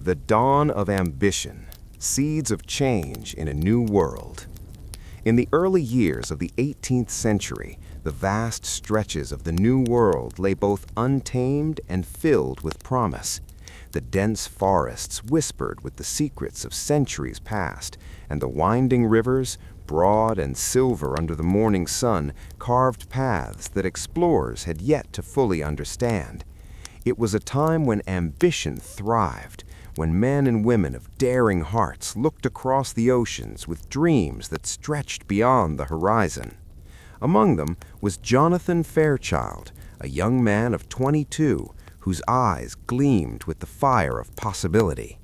The dawn of ambition, seeds of change in a new world. In the early years of the 18th century, the vast stretches of the New World lay both untamed and filled with promise. The dense forests whispered with the secrets of centuries past, and the winding rivers, broad and silver under the morning sun, carved paths that explorers had yet to fully understand. It was a time when ambition thrived, when men and women of daring hearts looked across the oceans with dreams that stretched beyond the horizon. Among them was Jonathan Fairchild, a young man of 22 whose eyes gleamed with the fire of possibility.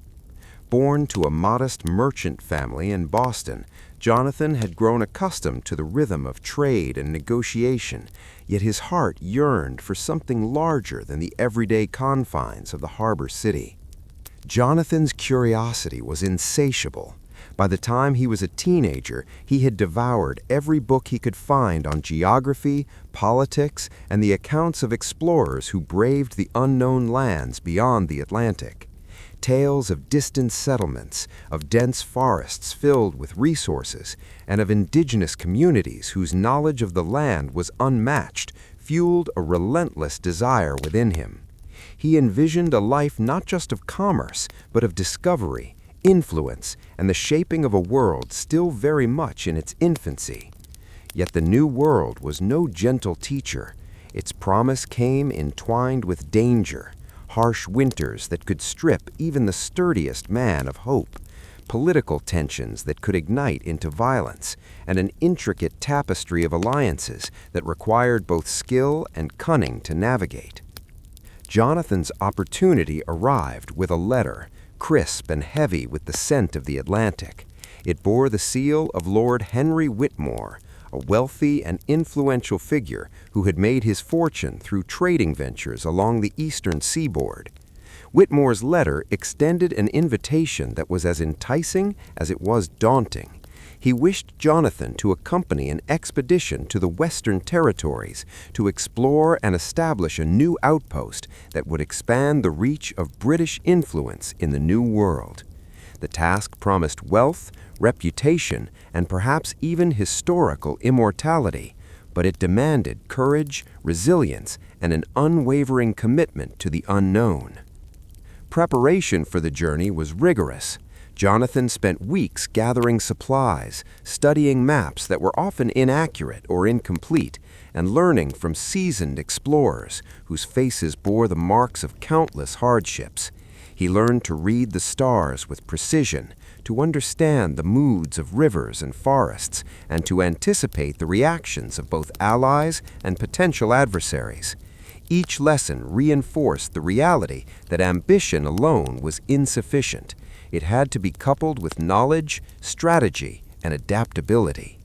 Born to a modest merchant family in Boston, Jonathan had grown accustomed to the rhythm of trade and negotiation, yet his heart yearned for something larger than the everyday confines of the harbor city. Jonathan's curiosity was insatiable. By the time he was a teenager, he had devoured every book he could find on geography, politics, and the accounts of explorers who braved the unknown lands beyond the Atlantic. Tales of distant settlements, of dense forests filled with resources, and of indigenous communities whose knowledge of the land was unmatched, fueled a relentless desire within him. He envisioned a life not just of commerce, but of discovery, influence, and the shaping of a world still very much in its infancy. Yet the new world was no gentle teacher. Its promise came entwined with danger, harsh winters that could strip even the sturdiest man of hope, political tensions that could ignite into violence, and an intricate tapestry of alliances that required both skill and cunning to navigate. Jonathan's opportunity arrived with a letter, crisp and heavy with the scent of the Atlantic. It bore the seal of Lord Henry Whitmore, a wealthy and influential figure who had made his fortune through trading ventures along the eastern seaboard. Whitmore's letter extended an invitation that was as enticing as it was daunting. He wished Jonathan to accompany an expedition to the Western Territories to explore and establish a new outpost that would expand the reach of British influence in the New World. The task promised wealth, reputation, and perhaps even historical immortality, but it demanded courage, resilience, and an unwavering commitment to the unknown. Preparation for the journey was rigorous. Jonathan spent weeks gathering supplies, studying maps that were often inaccurate or incomplete, and learning from seasoned explorers whose faces bore the marks of countless hardships. He learned to read the stars with precision, to understand the moods of rivers and forests, and to anticipate the reactions of both allies and potential adversaries. Each lesson reinforced the reality that ambition alone was insufficient. It had to be coupled with knowledge, strategy, and adaptability.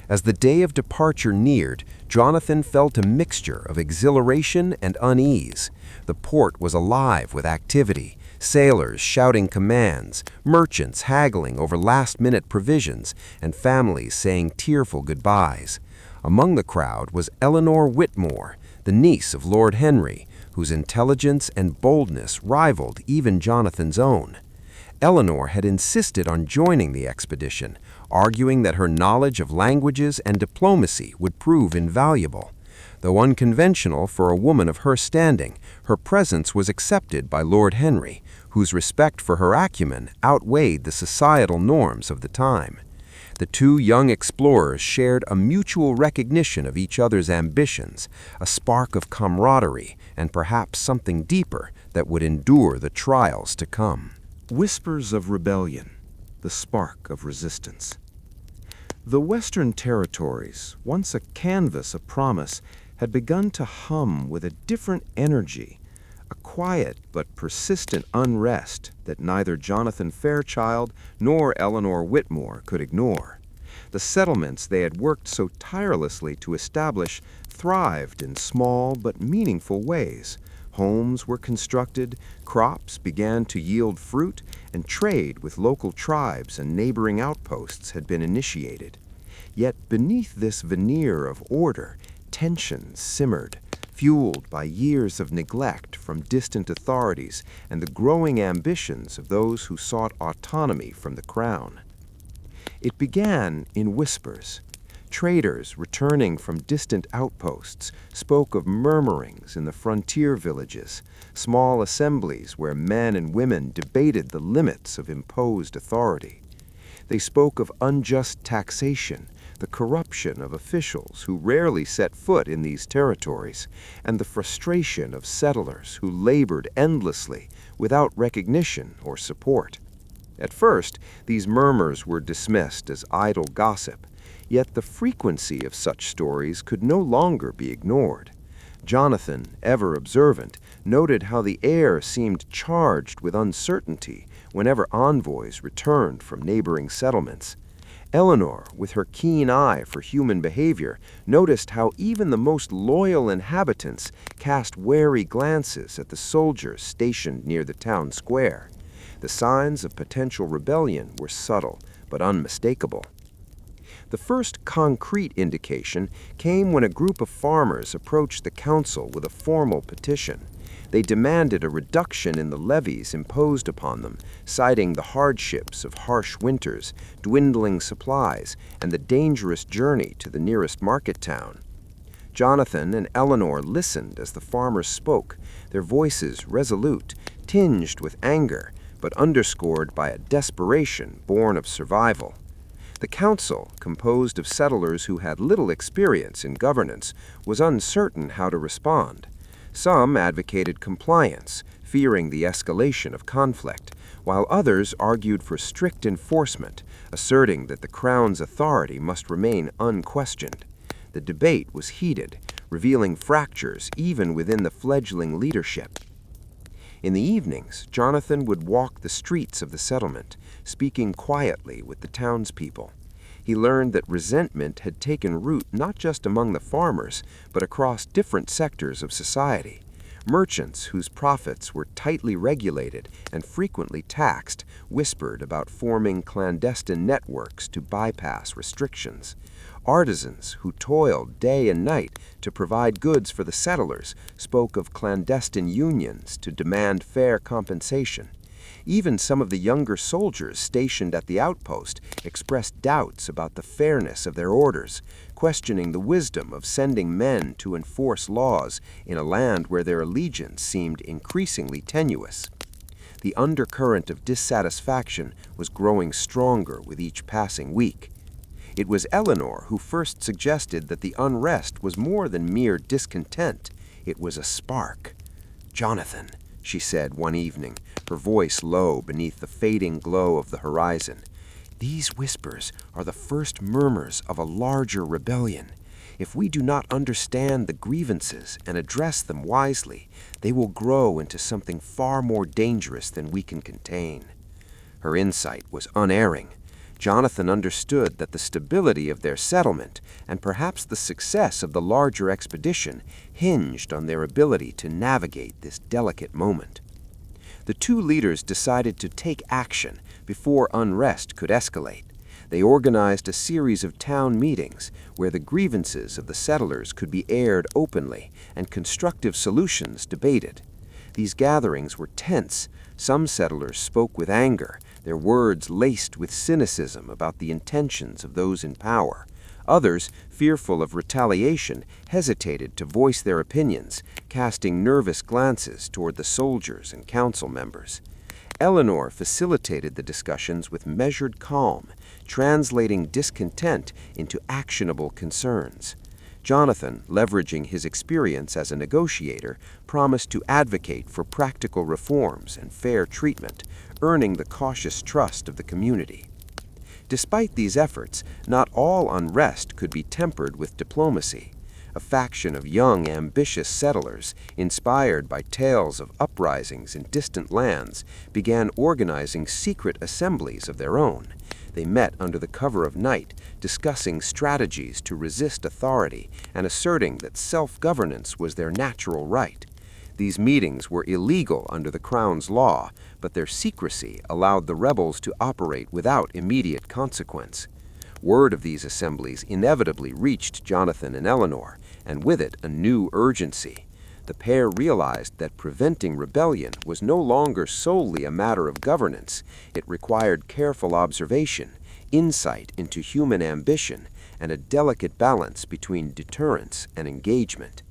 As the day of departure neared, Jonathan felt a mixture of exhilaration and unease. The port was alive with activity, sailors shouting commands, merchants haggling over last-minute provisions, and families saying tearful goodbyes. Among the crowd was Eleanor Whitmore, the niece of Lord Henry, whose intelligence and boldness rivaled even Jonathan's own. Eleanor had insisted on joining the expedition, arguing that her knowledge of languages and diplomacy would prove invaluable. Though unconventional for a woman of her standing, her presence was accepted by Lord Henry, whose respect for her acumen outweighed the societal norms of the time. The two young explorers shared a mutual recognition of each other's ambitions, a spark of camaraderie, and perhaps something deeper that would endure the trials to come. Whispers of rebellion, the spark of resistance. The Western Territories, once a canvas of promise, had begun to hum with a different energy, a quiet but persistent unrest that neither Jonathan Fairchild nor Eleanor Whitmore could ignore. The settlements they had worked so tirelessly to establish thrived in small but meaningful ways. Homes were constructed, crops began to yield fruit, and trade with local tribes and neighboring outposts had been initiated. Yet beneath this veneer of order, tensions simmered. fueled by years of neglect from distant authorities and the growing ambitions of those who sought autonomy from the crown. It began in whispers. Traders returning from distant outposts spoke of murmurings in the frontier villages, small assemblies where men and women debated the limits of imposed authority. They spoke of unjust taxation, the corruption of officials who rarely set foot in these territories, and the frustration of settlers who labored endlessly without recognition or support. At first, these murmurs were dismissed as idle gossip, yet the frequency of such stories could no longer be ignored. Jonathan, ever observant, noted how the air seemed charged with uncertainty whenever envoys returned from neighboring settlements. Eleanor, with her keen eye for human behavior, noticed how even the most loyal inhabitants cast wary glances at the soldiers stationed near the town square. The signs of potential rebellion were subtle but unmistakable. The first concrete indication came when a group of farmers approached the council with a formal petition. They demanded a reduction in the levies imposed upon them, citing the hardships of harsh winters, dwindling supplies, and the dangerous journey to the nearest market town. Jonathan and Eleanor listened as the farmers spoke, their voices resolute, tinged with anger, but underscored by a desperation born of survival. The council, composed of settlers who had little experience in governance, was uncertain how to respond. Some advocated compliance, fearing the escalation of conflict, while others argued for strict enforcement, asserting that the Crown's authority must remain unquestioned. The debate was heated, revealing fractures even within the fledgling leadership. In the evenings, Jonathan would walk the streets of the settlement, speaking quietly with the townspeople. He learned that resentment had taken root not just among the farmers, but across different sectors of society. Merchants whose profits were tightly regulated and frequently taxed whispered about forming clandestine networks to bypass restrictions. Artisans who toiled day and night to provide goods for the settlers spoke of clandestine unions to demand fair compensation. Even some of the younger soldiers stationed at the outpost expressed doubts about the fairness of their orders, questioning the wisdom of sending men to enforce laws in a land where their allegiance seemed increasingly tenuous. The undercurrent of dissatisfaction was growing stronger with each passing week. It was Eleanor who first suggested that the unrest was more than mere discontent. It was a spark. "Jonathan," she said one evening, her voice low beneath the fading glow of the horizon, "these whispers are the first murmurs of a larger rebellion. If we do not understand the grievances and address them wisely, they will grow into something far more dangerous than we can contain." Her insight was unerring. Jonathan understood that the stability of their settlement, and perhaps the success of the larger expedition, hinged on their ability to navigate this delicate moment. The two leaders decided to take action before unrest could escalate. They organized a series of town meetings where the grievances of the settlers could be aired openly and constructive solutions debated. These gatherings were tense. Some settlers spoke with anger, their words laced with cynicism about the intentions of those in power. Others, fearful of retaliation, hesitated to voice their opinions, casting nervous glances toward the soldiers and council members. Eleanor facilitated the discussions with measured calm, translating discontent into actionable concerns. Jonathan, leveraging his experience as a negotiator, promised to advocate for practical reforms and fair treatment, earning the cautious trust of the community. Despite these efforts, not all unrest could be tempered with diplomacy. A faction of young, ambitious settlers, inspired by tales of uprisings in distant lands, began organizing secret assemblies of their own. They met under the cover of night, discussing strategies to resist authority and asserting that self-governance was their natural right. These meetings were illegal under the Crown's law, but their secrecy allowed the rebels to operate without immediate consequence. Word of these assemblies inevitably reached Jonathan and Eleanor, and with it a new urgency. The pair realized that preventing rebellion was no longer solely a matter of governance. It required careful observation, insight into human ambition, and a delicate balance between deterrence and engagement.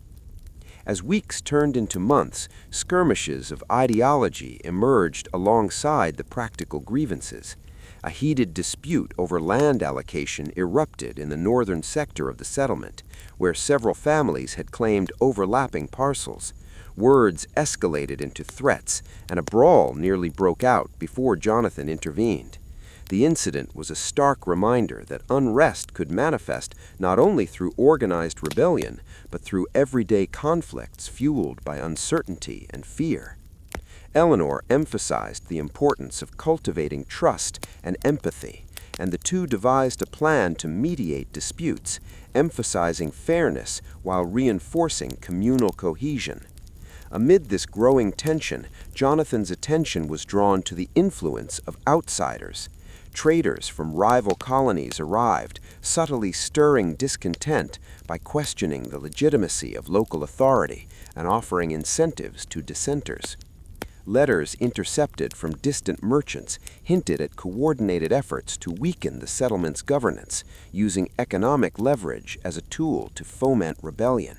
As weeks turned into months, skirmishes of ideology emerged alongside the practical grievances. A heated dispute over land allocation erupted in the northern sector of the settlement, where several families had claimed overlapping parcels. Words escalated into threats, and a brawl nearly broke out before Jonathan intervened. The incident was a stark reminder that unrest could manifest not only through organized rebellion, but through everyday conflicts fueled by uncertainty and fear. Eleanor emphasized the importance of cultivating trust and empathy, and the two devised a plan to mediate disputes, emphasizing fairness while reinforcing communal cohesion. Amid this growing tension, Jonathan's attention was drawn to the influence of outsiders. Traders from rival colonies arrived, subtly stirring discontent by questioning the legitimacy of local authority and offering incentives to dissenters. Letters intercepted from distant merchants hinted at coordinated efforts to weaken the settlement's governance, using economic leverage as a tool to foment rebellion.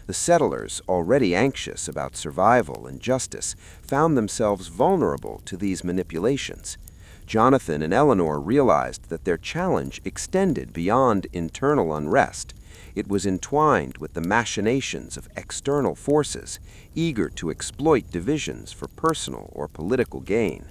The settlers, already anxious about survival and justice, found themselves vulnerable to these manipulations. Jonathan and Eleanor realized that their challenge extended beyond internal unrest. It was entwined with the machinations of external forces, eager to exploit divisions for personal or political gain.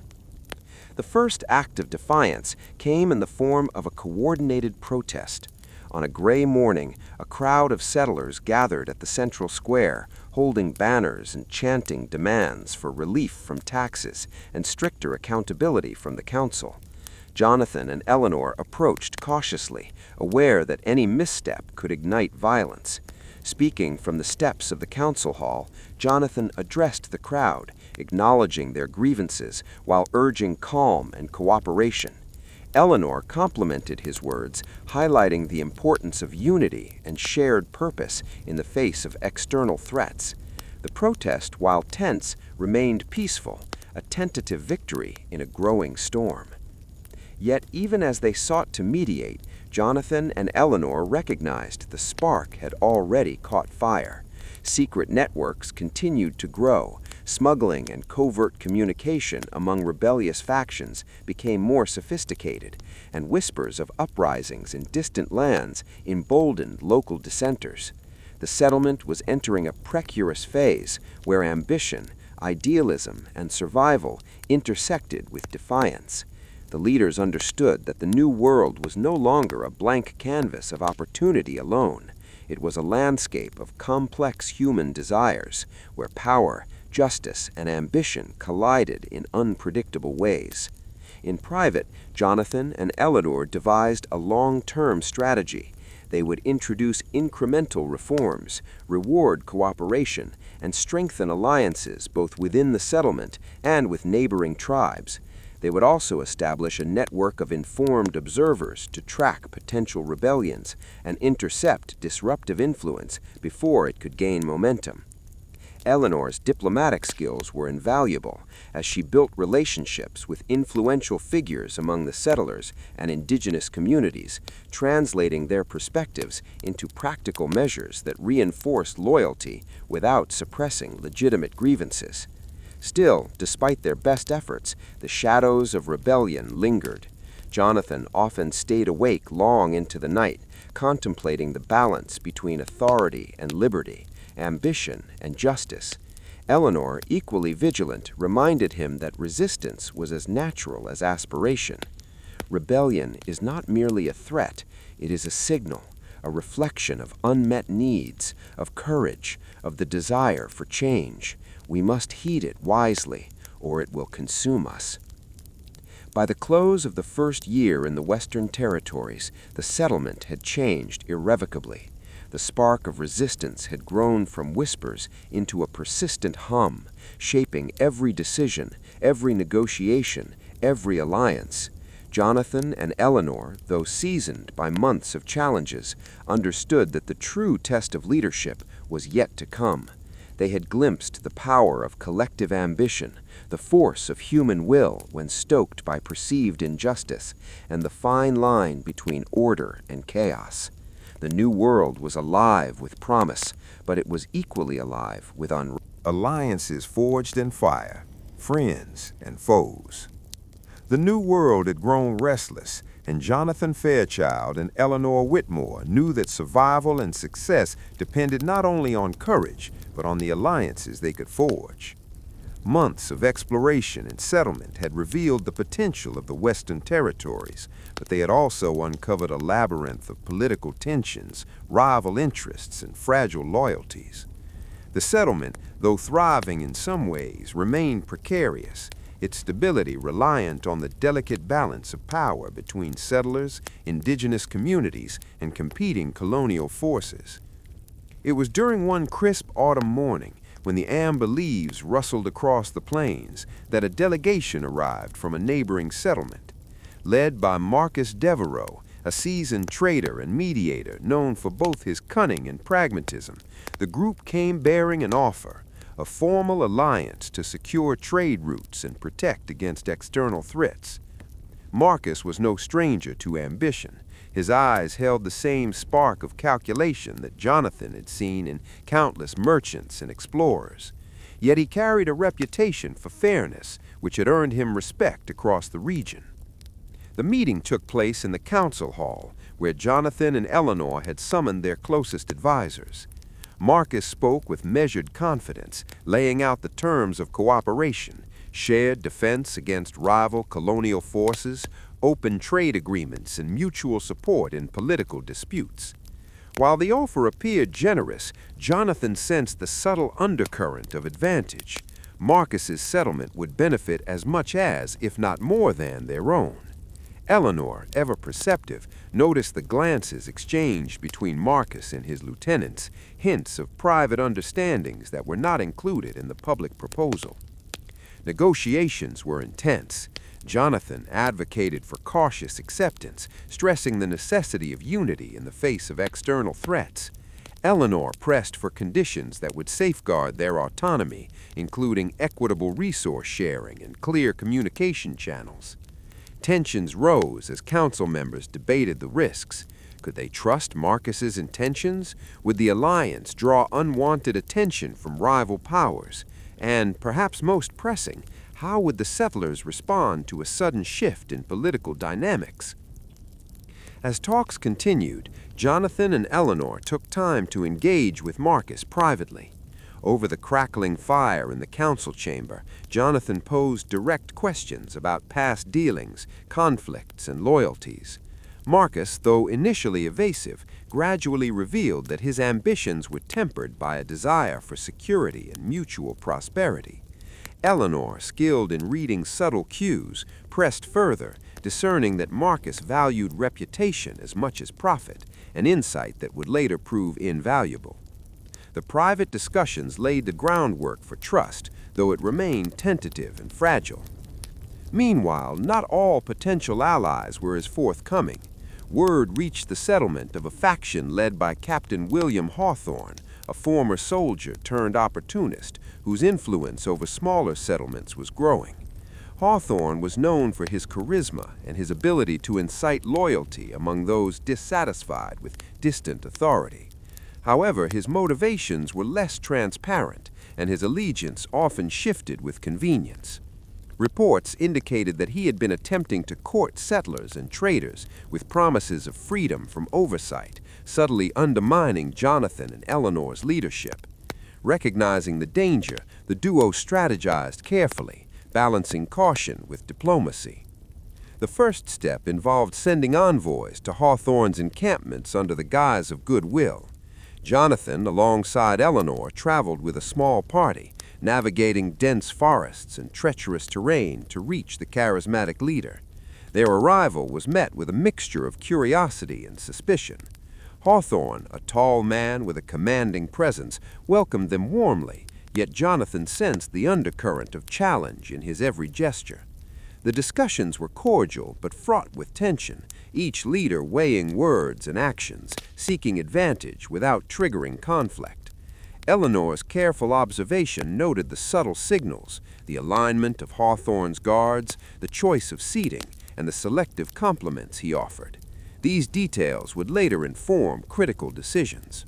The first act of defiance came in the form of a coordinated protest. On a gray morning, a crowd of settlers gathered at the central square, holding banners and chanting demands for relief from taxes and stricter accountability from the council. Jonathan and Eleanor approached cautiously, aware that any misstep could ignite violence. Speaking from the steps of the council hall, Jonathan addressed the crowd, acknowledging their grievances while urging calm and cooperation. Eleanor complimented his words, highlighting the importance of unity and shared purpose in the face of external threats. The protest, while tense, remained peaceful, a tentative victory in a growing storm. Yet even as they sought to mediate, Jonathan and Eleanor recognized the spark had already caught fire. Secret networks continued to grow. Smuggling and covert communication among rebellious factions became more sophisticated, and whispers of uprisings in distant lands emboldened local dissenters. The settlement was entering a precarious phase where ambition, idealism, and survival intersected with defiance. The leaders understood that the new world was no longer a blank canvas of opportunity alone. It was a landscape of complex human desires, where power, justice, and ambition collided in unpredictable ways. In private, Jonathan and Eleanor devised a long-term strategy. They would introduce incremental reforms, reward cooperation, and strengthen alliances both within the settlement and with neighboring tribes. They would also establish a network of informed observers to track potential rebellions and intercept disruptive influence before it could gain momentum. Eleanor's diplomatic skills were invaluable as she built relationships with influential figures among the settlers and indigenous communities, translating their perspectives into practical measures that reinforced loyalty without suppressing legitimate grievances. Still, despite their best efforts, the shadows of rebellion lingered. Jonathan often stayed awake long into the night, contemplating the balance between authority and liberty, ambition and justice. Eleanor, equally vigilant, reminded him that resistance was as natural as aspiration. Rebellion is not merely a threat, it is a signal, a reflection of unmet needs, of courage, of the desire for change. We must heed it wisely, or it will consume us. By the close of the first year in the Western Territories, the settlement had changed irrevocably. The spark of resistance had grown from whispers into a persistent hum, shaping every decision, every negotiation, every alliance. Jonathan and Eleanor, though seasoned by months of challenges, understood that the true test of leadership was yet to come. They had glimpsed the power of collective ambition, the force of human will when stoked by perceived injustice, and the fine line between order and chaos. The new world was alive with promise, but it was equally alive with unrest. Alliances forged in fire, friends and foes. The new world had grown restless, and Jonathan Fairchild and Eleanor Whitmore knew that survival and success depended not only on courage, but on the alliances they could forge. Months of exploration and settlement had revealed the potential of the Western territories, but they had also uncovered a labyrinth of political tensions, rival interests, and fragile loyalties. The settlement, though thriving in some ways, remained precarious, its stability reliant on the delicate balance of power between settlers, indigenous communities, and competing colonial forces. It was during one crisp autumn morning, when the amber leaves rustled across the plains, that a delegation arrived from a neighboring settlement. Led by Marcus Devereaux, a seasoned trader and mediator known for both his cunning and pragmatism, the group came bearing an offer, a formal alliance to secure trade routes and protect against external threats. Marcus was no stranger to ambition. His eyes held the same spark of calculation that Jonathan had seen in countless merchants and explorers. Yet he carried a reputation for fairness, which had earned him respect across the region. The meeting took place in the council hall, where Jonathan and Eleanor had summoned their closest advisors. Marcus spoke with measured confidence, laying out the terms of cooperation, shared defense against rival colonial forces, open trade agreements, and mutual support in political disputes. While the offer appeared generous, Jonathan sensed the subtle undercurrent of advantage. Marcus's settlement would benefit as much as, if not more than, their own. Eleanor, ever perceptive, noticed the glances exchanged between Marcus and his lieutenants, hints of private understandings that were not included in the public proposal. Negotiations were intense. Jonathan advocated for cautious acceptance, stressing the necessity of unity in the face of external threats. Eleanor pressed for conditions that would safeguard their autonomy, including equitable resource sharing and clear communication channels. Tensions rose as council members debated the risks. Could they trust Marcus's intentions? Would the alliance draw unwanted attention from rival powers? And, perhaps most pressing, how would the settlers respond to a sudden shift in political dynamics? As talks continued, Jonathan and Eleanor took time to engage with Marcus privately. Over the crackling fire in the council chamber, Jonathan posed direct questions about past dealings, conflicts, and loyalties. Marcus, though initially evasive, gradually revealed that his ambitions were tempered by a desire for security and mutual prosperity. Eleanor, skilled in reading subtle cues, pressed further, discerning that Marcus valued reputation as much as profit, an insight that would later prove invaluable. The private discussions laid the groundwork for trust, though it remained tentative and fragile. Meanwhile, not all potential allies were as forthcoming. Word reached the settlement of a faction led by Captain William Hawthorne, a former soldier turned opportunist whose influence over smaller settlements was growing. Hawthorne was known for his charisma and his ability to incite loyalty among those dissatisfied with distant authority. However, his motivations were less transparent, and his allegiance often shifted with convenience. Reports indicated that he had been attempting to court settlers and traders with promises of freedom from oversight, subtly undermining Jonathan and Eleanor's leadership. Recognizing the danger, the duo strategized carefully, balancing caution with diplomacy. The first step involved sending envoys to Hawthorne's encampments under the guise of goodwill. Jonathan, alongside Eleanor, traveled with a small party, navigating dense forests and treacherous terrain to reach the charismatic leader. Their arrival was met with a mixture of curiosity and suspicion. Hawthorne, a tall man with a commanding presence, welcomed them warmly, yet Jonathan sensed the undercurrent of challenge in his every gesture. The discussions were cordial but fraught with tension, each leader weighing words and actions, seeking advantage without triggering conflict. Eleanor's careful observation noted the subtle signals, the alignment of Hawthorne's guards, the choice of seating, and the selective compliments he offered. These details would later inform critical decisions.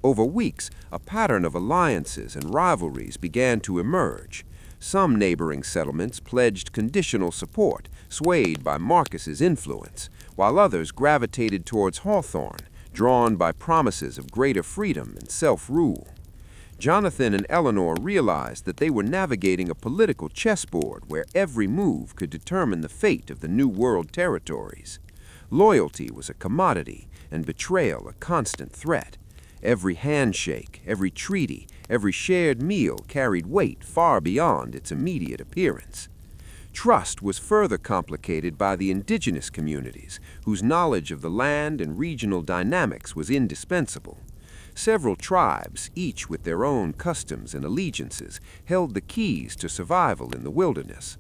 Over weeks, a pattern of alliances and rivalries began to emerge. Some neighboring settlements pledged conditional support, swayed by Marcus's influence, while others gravitated towards Hawthorne, drawn by promises of greater freedom and self-rule. Jonathan and Eleanor realized that they were navigating a political chessboard where every move could determine the fate of the New World territories. Loyalty was a commodity, and betrayal a constant threat. Every handshake, every treaty, every shared meal carried weight far beyond its immediate appearance. Trust was further complicated by the indigenous communities, whose knowledge of the land and regional dynamics was indispensable. Several tribes, each with their own customs and allegiances, held the keys to survival in the wilderness.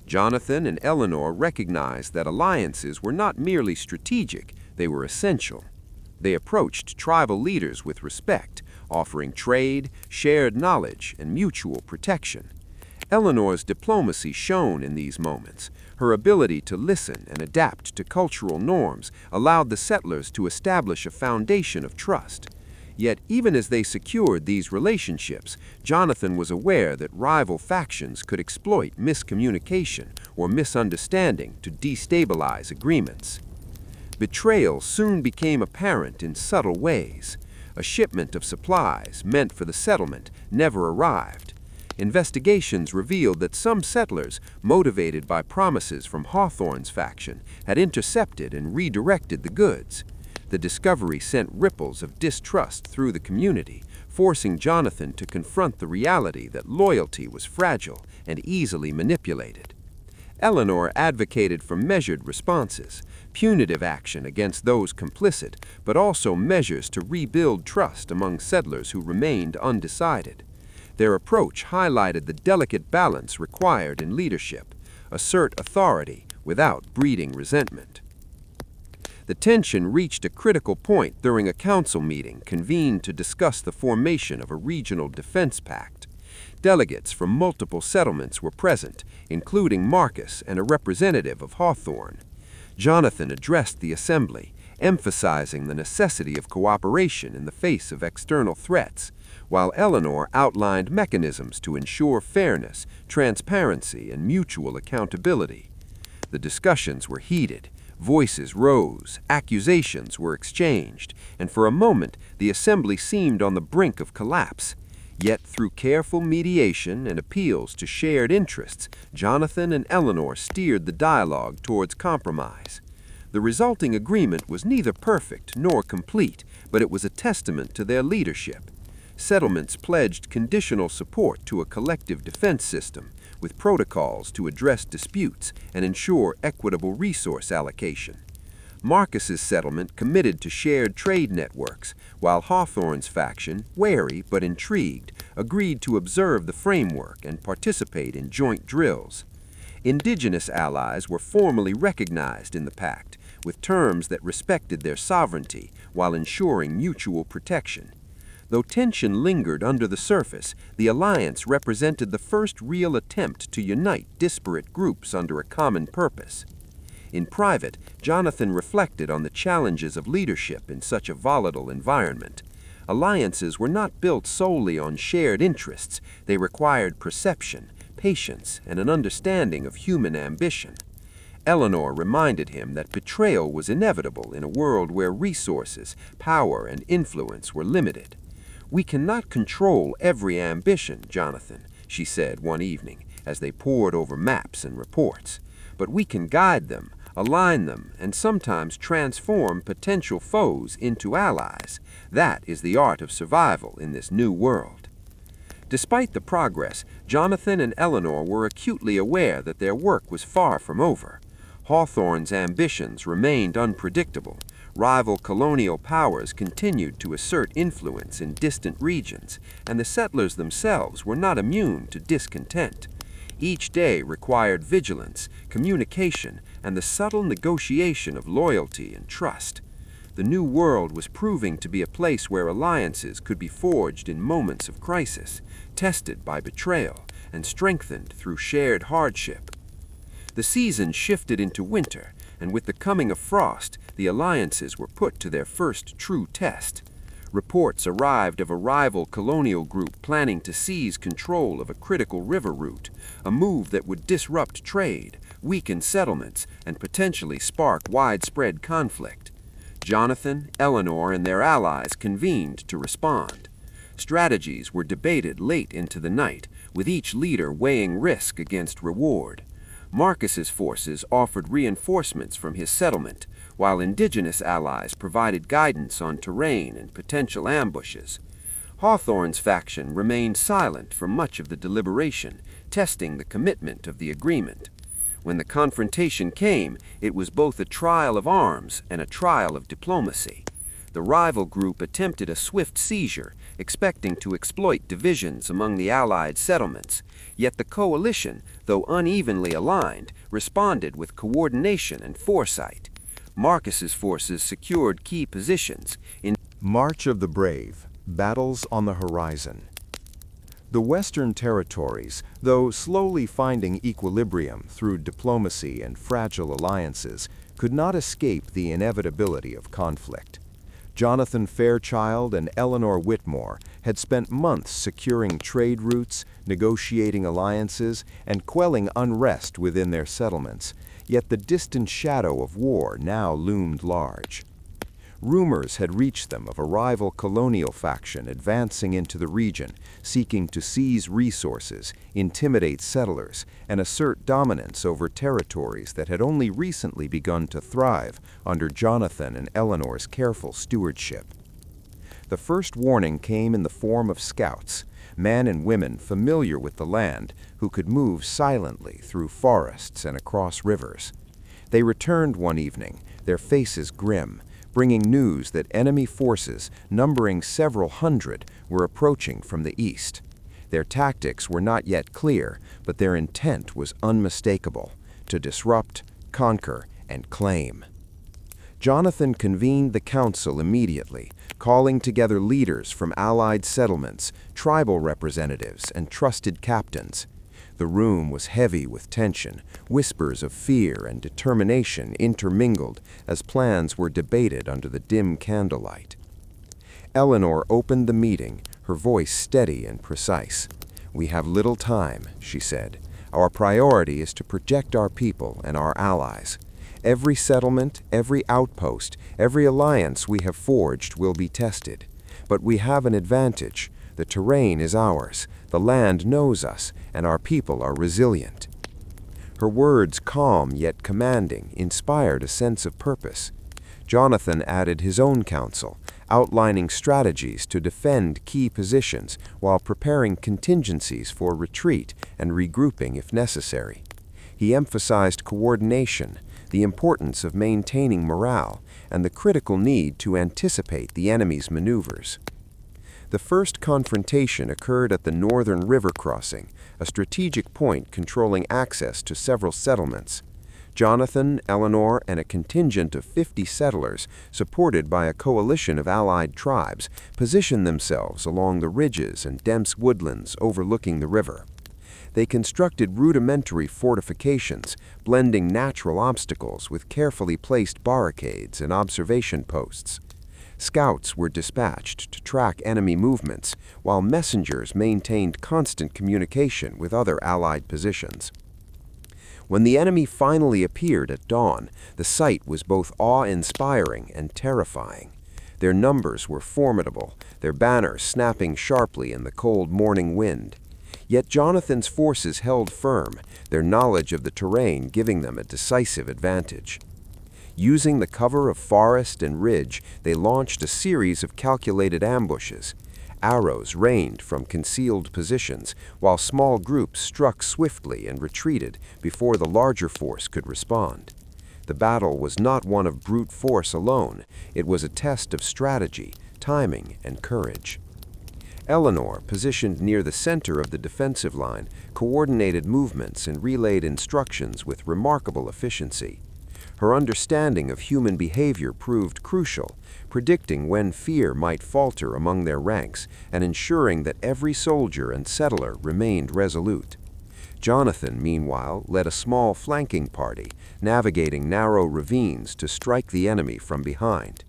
Jonathan and Eleanor recognized that alliances were not merely strategic, they were essential. They approached tribal leaders with respect, offering trade, shared knowledge, and mutual protection. Eleanor's diplomacy shone in these moments. Her ability to listen and adapt to cultural norms allowed the settlers to establish a foundation of trust. Yet, even as they secured these relationships, Jonathan was aware that rival factions could exploit miscommunication or misunderstanding to destabilize agreements. Betrayal soon became apparent in subtle ways. A shipment of supplies meant for the settlement never arrived. Investigations revealed that some settlers, motivated by promises from Hawthorne's faction, had intercepted and redirected the goods. The discovery sent ripples of distrust through the community, forcing Jonathan to confront the reality that loyalty was fragile and easily manipulated. Eleanor advocated for measured responses, punitive action against those complicit, but also measures to rebuild trust among settlers who remained undecided. Their approach highlighted the delicate balance required in leadership: assert authority without breeding resentment. The tension reached a critical point during a council meeting convened to discuss the formation of a regional defense pact. Delegates from multiple settlements were present, including Marcus and a representative of Hawthorne. Jonathan addressed the assembly, emphasizing the necessity of cooperation in the face of external threats, while Eleanor outlined mechanisms to ensure fairness, transparency, and mutual accountability. The discussions were heated. Voices rose, accusations were exchanged, and for a moment the assembly seemed on the brink of collapse. Yet through careful mediation and appeals to shared interests, Jonathan and Eleanor steered the dialogue towards compromise. The resulting agreement was neither perfect nor complete, but it was a testament to their leadership. Settlements pledged conditional support to a collective defense system, with protocols to address disputes and ensure equitable resource allocation. Marcus's settlement committed to shared trade networks, while Hawthorne's faction, wary but intrigued, agreed to observe the framework and participate in joint drills. Indigenous allies were formally recognized in the pact, with terms that respected their sovereignty while ensuring mutual protection. Though tension lingered under the surface, the alliance represented the first real attempt to unite disparate groups under a common purpose. In private, Jonathan reflected on the challenges of leadership in such a volatile environment. Alliances were not built solely on shared interests. They required perception, patience, and an understanding of human ambition. Eleanor reminded him that betrayal was inevitable in a world where resources, power, and influence were limited. "We cannot control every ambition, Jonathan," she said one evening as they pored over maps and reports. "But we can guide them, align them, and sometimes transform potential foes into allies. That is the art of survival in this new world." Despite the progress, Jonathan and Eleanor were acutely aware that their work was far from over. Hawthorne's ambitions remained unpredictable. Rival colonial powers continued to assert influence in distant regions, and the settlers themselves were not immune to discontent. Each day required vigilance, communication, and the subtle negotiation of loyalty and trust. The New World was proving to be a place where alliances could be forged in moments of crisis, tested by betrayal, and strengthened through shared hardship. The season shifted into winter, and with the coming of frost, the alliances were put to their first true test. Reports arrived of a rival colonial group planning to seize control of a critical river route, a move that would disrupt trade, weaken settlements, and potentially spark widespread conflict. Jonathan, Eleanor, and their allies convened to respond. Strategies were debated late into the night, with each leader weighing risk against reward. Marcus's forces offered reinforcements from his settlement, while indigenous allies provided guidance on terrain and potential ambushes. Hawthorne's faction remained silent for much of the deliberation, testing the commitment of the agreement. When the confrontation came, it was both a trial of arms and a trial of diplomacy. The rival group attempted a swift seizure, expecting to exploit divisions among the Allied settlements. Yet the coalition, though unevenly aligned, responded with coordination and foresight. Marcus's forces secured key positions in March of the Brave, battles on the horizon. The Western territories, though slowly finding equilibrium through diplomacy and fragile alliances, could not escape the inevitability of conflict. Jonathan Fairchild and Eleanor Whitmore had spent months securing trade routes, negotiating alliances, and quelling unrest within their settlements, yet the distant shadow of war now loomed large. Rumors had reached them of a rival colonial faction advancing into the region, seeking to seize resources, intimidate settlers, and assert dominance over territories that had only recently begun to thrive under Jonathan and Eleanor's careful stewardship. The first warning came in the form of scouts, men and women familiar with the land who could move silently through forests and across rivers. They returned one evening, their faces grim, bringing news that enemy forces, numbering several hundred, were approaching from the east. Their tactics were not yet clear, but their intent was unmistakable: to disrupt, conquer, and claim. Jonathan convened the council immediately, calling together leaders from allied settlements, tribal representatives, and trusted captains. The room was heavy with tension, whispers of fear and determination intermingled as plans were debated under the dim candlelight. Eleanor opened the meeting, her voice steady and precise. "We have little time," she said. "Our priority is to protect our people and our allies. Every settlement, every outpost, every alliance we have forged will be tested. But we have an advantage. The terrain is ours, the land knows us, and our people are resilient." Her words, calm yet commanding, inspired a sense of purpose. Jonathan added his own counsel, outlining strategies to defend key positions while preparing contingencies for retreat and regrouping if necessary. He emphasized coordination, the importance of maintaining morale, and the critical need to anticipate the enemy's maneuvers. The first confrontation occurred at the northern river crossing, a strategic point controlling access to several settlements. Jonathan, Eleanor, and a contingent of 50 settlers, supported by a coalition of allied tribes, positioned themselves along the ridges and dense woodlands overlooking the river. They constructed rudimentary fortifications, blending natural obstacles with carefully placed barricades and observation posts. Scouts were dispatched to track enemy movements, while messengers maintained constant communication with other Allied positions. When the enemy finally appeared at dawn, the sight was both awe-inspiring and terrifying. Their numbers were formidable, their banners snapping sharply in the cold morning wind. Yet Jonathan's forces held firm, their knowledge of the terrain giving them a decisive advantage. Using the cover of forest and ridge, they launched a series of calculated ambushes. Arrows rained from concealed positions, while small groups struck swiftly and retreated before the larger force could respond. The battle was not one of brute force alone. It was a test of strategy, timing, and courage. Eleanor, positioned near the center of the defensive line, coordinated movements and relayed instructions with remarkable efficiency. Her understanding of human behavior proved crucial, predicting when fear might falter among their ranks and ensuring that every soldier and settler remained resolute. Jonathan, meanwhile, led a small flanking party, navigating narrow ravines to strike the enemy from behind.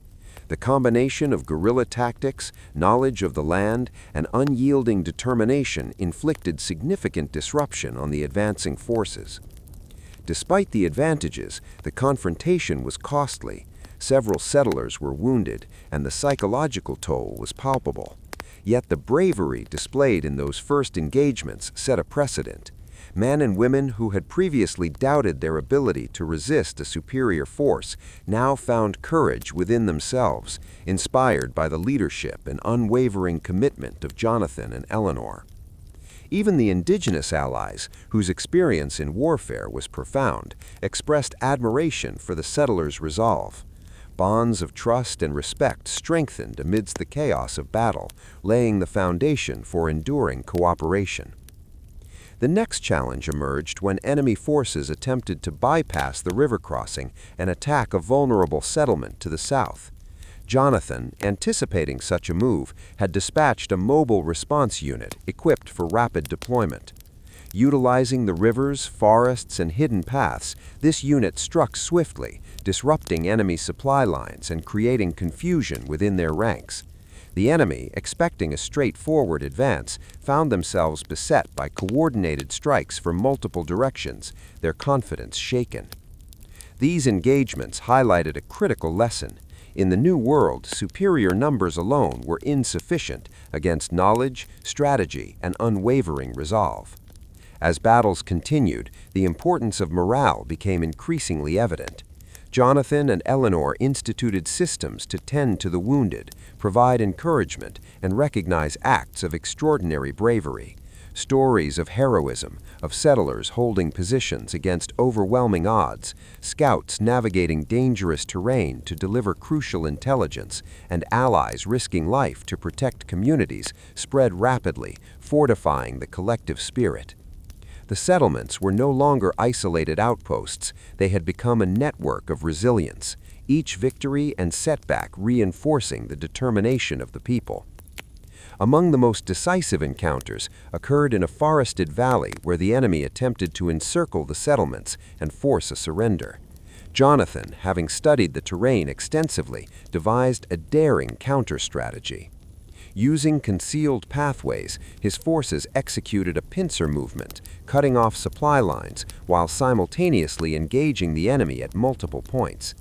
The combination of guerrilla tactics, knowledge of the land, and unyielding determination inflicted significant disruption on the advancing forces. Despite the advantages, the confrontation was costly. Several settlers were wounded, and the psychological toll was palpable. Yet the bravery displayed in those first engagements set a precedent. Men and women who had previously doubted their ability to resist a superior force now found courage within themselves, inspired by the leadership and unwavering commitment of Jonathan and Eleanor. Even the indigenous allies, whose experience in warfare was profound, expressed admiration for the settlers' resolve. Bonds of trust and respect strengthened amidst the chaos of battle, laying the foundation for enduring cooperation. The next challenge emerged when enemy forces attempted to bypass the river crossing and attack a vulnerable settlement to the south. Jonathan, anticipating such a move, had dispatched a mobile response unit equipped for rapid deployment. Utilizing the rivers, forests, and hidden paths, this unit struck swiftly, disrupting enemy supply lines and creating confusion within their ranks. The enemy, expecting a straightforward advance, found themselves beset by coordinated strikes from multiple directions, their confidence shaken. These engagements highlighted a critical lesson. In the New World, superior numbers alone were insufficient against knowledge, strategy, and unwavering resolve. As battles continued, the importance of morale became increasingly evident. Jonathan and Eleanor instituted systems to tend to the wounded, provide encouragement, and recognize acts of extraordinary bravery. Stories of heroism, of settlers holding positions against overwhelming odds, scouts navigating dangerous terrain to deliver crucial intelligence, and allies risking life to protect communities spread rapidly, fortifying the collective spirit. The settlements were no longer isolated outposts, they had become a network of resilience, each victory and setback reinforcing the determination of the people. Among the most decisive encounters occurred in a forested valley where the enemy attempted to encircle the settlements and force a surrender. Jonathan, having studied the terrain extensively, devised a daring counter-strategy. Using concealed pathways, his forces executed a pincer movement, cutting off supply lines while simultaneously engaging the enemy at multiple points.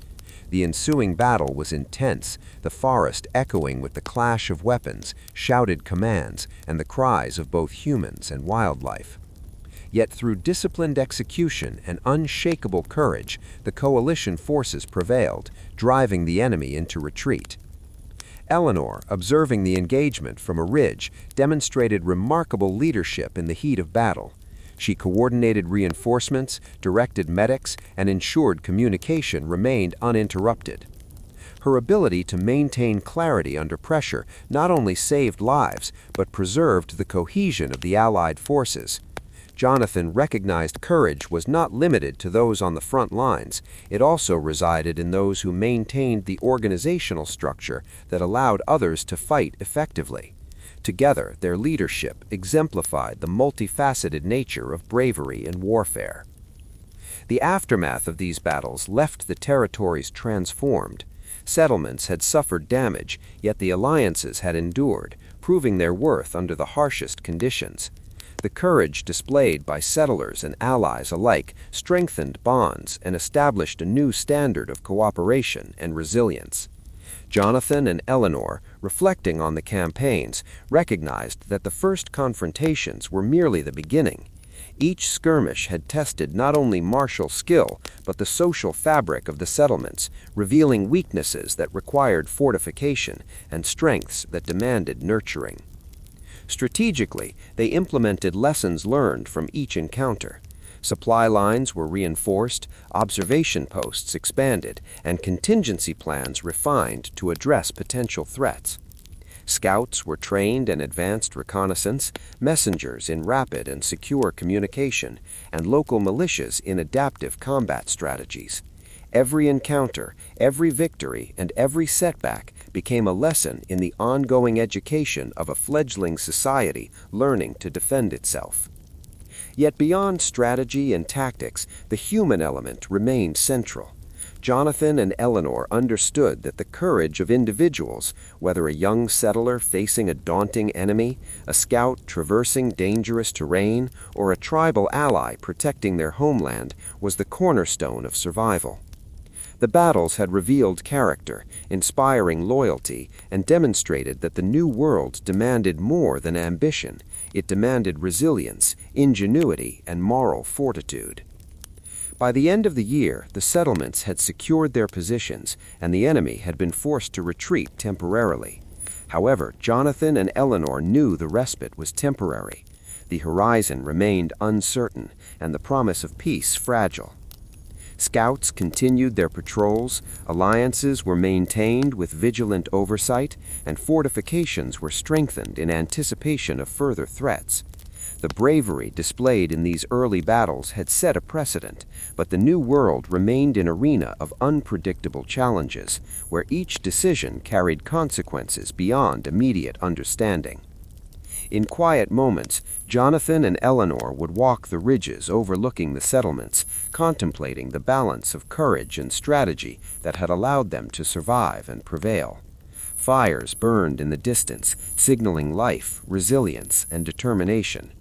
The ensuing battle was intense, the forest echoing with the clash of weapons, shouted commands, and the cries of both humans and wildlife. Yet through disciplined execution and unshakable courage, the coalition forces prevailed, driving the enemy into retreat. Eleanor, observing the engagement from a ridge, demonstrated remarkable leadership in the heat of battle. She coordinated reinforcements, directed medics, and ensured communication remained uninterrupted. Her ability to maintain clarity under pressure not only saved lives, but preserved the cohesion of the Allied forces. Jonathan recognized courage was not limited to those on the front lines. It also resided in those who maintained the organizational structure that allowed others to fight effectively. Together, their leadership exemplified the multifaceted nature of bravery in warfare. The aftermath of these battles left the territories transformed. Settlements had suffered damage, yet the alliances had endured, proving their worth under the harshest conditions. The courage displayed by settlers and allies alike strengthened bonds and established a new standard of cooperation and resilience. Jonathan and Eleanor, reflecting on the campaigns, recognized that the first confrontations were merely the beginning. Each skirmish had tested not only martial skill, but the social fabric of the settlements, revealing weaknesses that required fortification and strengths that demanded nurturing. Strategically, they implemented lessons learned from each encounter. Supply lines were reinforced, observation posts expanded, and contingency plans refined to address potential threats. Scouts were trained in advanced reconnaissance, messengers in rapid and secure communication, and local militias in adaptive combat strategies. Every encounter, every victory, and every setback became a lesson in the ongoing education of a fledgling society learning to defend itself. Yet beyond strategy and tactics, the human element remained central. Jonathan and Eleanor understood that the courage of individuals, whether a young settler facing a daunting enemy, a scout traversing dangerous terrain, or a tribal ally protecting their homeland, was the cornerstone of survival. The battles had revealed character, inspiring loyalty, and demonstrated that the new world demanded more than ambition. It demanded resilience, ingenuity, and moral fortitude. By the end of the year, the settlements had secured their positions, and the enemy had been forced to retreat temporarily. However, Jonathan and Eleanor knew the respite was temporary. The horizon remained uncertain, and the promise of peace fragile. Scouts continued their patrols, alliances were maintained with vigilant oversight, and fortifications were strengthened in anticipation of further threats. The bravery displayed in these early battles had set a precedent, but the new world remained an arena of unpredictable challenges, where each decision carried consequences beyond immediate understanding. In quiet moments, Jonathan and Eleanor would walk the ridges overlooking the settlements, contemplating the balance of courage and strategy that had allowed them to survive and prevail. Fires burned in the distance, signaling life, resilience, and determination.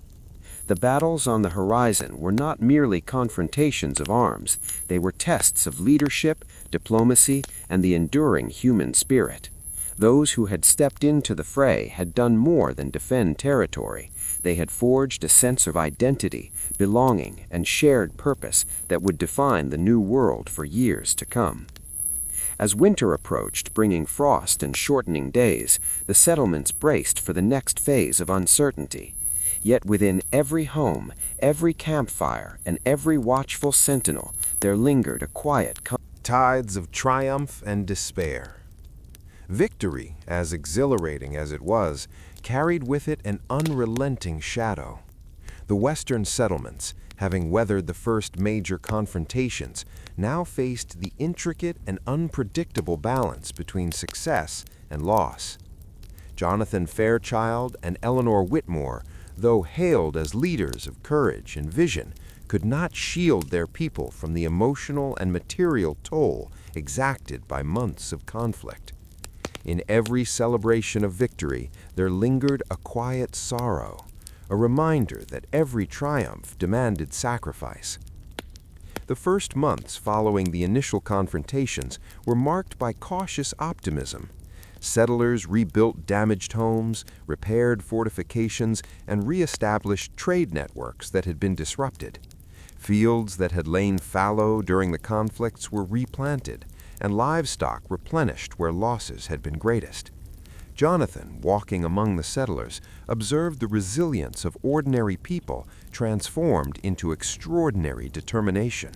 The battles on the horizon were not merely confrontations of arms, they were tests of leadership, diplomacy, and the enduring human spirit. Those who had stepped into the fray had done more than defend territory. They had forged a sense of identity, belonging, and shared purpose that would define the new world for years to come. As winter approached, bringing frost and shortening days, the settlements braced for the next phase of uncertainty. Yet within every home, every campfire, and every watchful sentinel, there lingered a quiet tides of triumph and despair. Victory, as exhilarating as it was, carried with it an unrelenting shadow. The western settlements, having weathered the first major confrontations, now faced the intricate and unpredictable balance between success and loss. Jonathan Fairchild and Eleanor Whitmore, though hailed as leaders of courage and vision, could not shield their people from the emotional and material toll exacted by months of conflict. In every celebration of victory, there lingered a quiet sorrow, a reminder that every triumph demanded sacrifice. The first months following the initial confrontations were marked by cautious optimism. Settlers rebuilt damaged homes, repaired fortifications, and reestablished trade networks that had been disrupted. Fields that had lain fallow during the conflicts were replanted, and livestock replenished where losses had been greatest. Jonathan, walking among the settlers, observed the resilience of ordinary people transformed into extraordinary determination.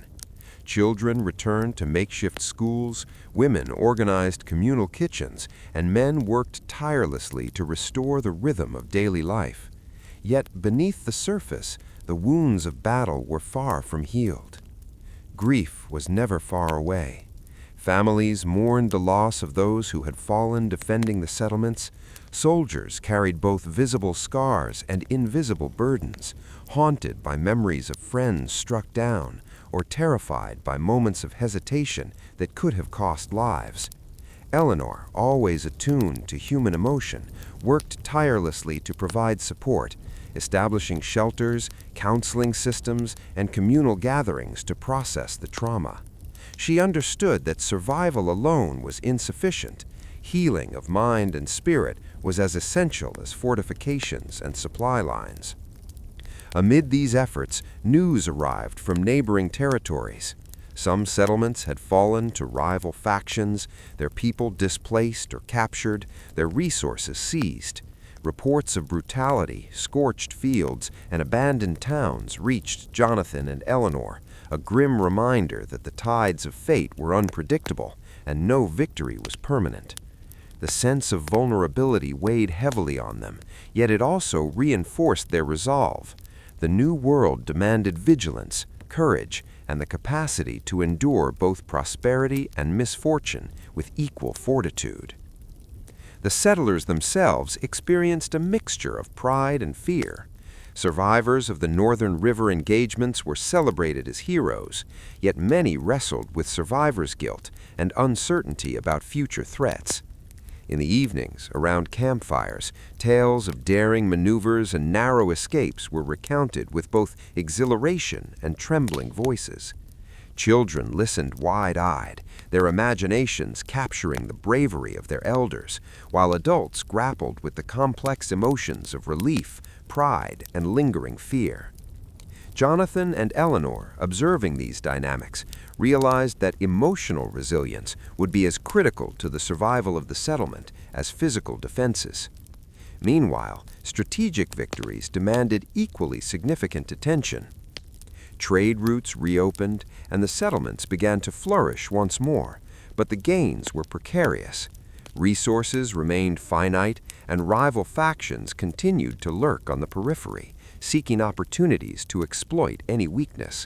Children returned to makeshift schools, women organized communal kitchens, and men worked tirelessly to restore the rhythm of daily life. Yet beneath the surface, the wounds of battle were far from healed. Grief was never far away. Families mourned the loss of those who had fallen defending the settlements. Soldiers carried both visible scars and invisible burdens, haunted by memories of friends struck down, or terrified by moments of hesitation that could have cost lives. Eleanor, always attuned to human emotion, worked tirelessly to provide support, establishing shelters, counseling systems, and communal gatherings to process the trauma. She understood that survival alone was insufficient. Healing of mind and spirit was as essential as fortifications and supply lines. Amid these efforts, news arrived from neighboring territories. Some settlements had fallen to rival factions, their people displaced or captured, their resources seized. Reports of brutality, scorched fields, and abandoned towns reached Jonathan and Eleanor, a grim reminder that the tides of fate were unpredictable and no victory was permanent. The sense of vulnerability weighed heavily on them, yet it also reinforced their resolve. The new world demanded vigilance, courage, and the capacity to endure both prosperity and misfortune with equal fortitude. The settlers themselves experienced a mixture of pride and fear. Survivors of the Northern River engagements were celebrated as heroes, yet many wrestled with survivor's guilt and uncertainty about future threats. In the evenings, around campfires, tales of daring maneuvers and narrow escapes were recounted with both exhilaration and trembling voices. Children listened wide-eyed, their imaginations capturing the bravery of their elders, while adults grappled with the complex emotions of relief, pride, and lingering fear. Jonathan and Eleanor, observing these dynamics, realized that emotional resilience would be as critical to the survival of the settlement as physical defenses. Meanwhile, strategic victories demanded equally significant attention. Trade routes reopened, and the settlements began to flourish once more, but the gains were precarious. Resources remained finite, and rival factions continued to lurk on the periphery, seeking opportunities to exploit any weakness.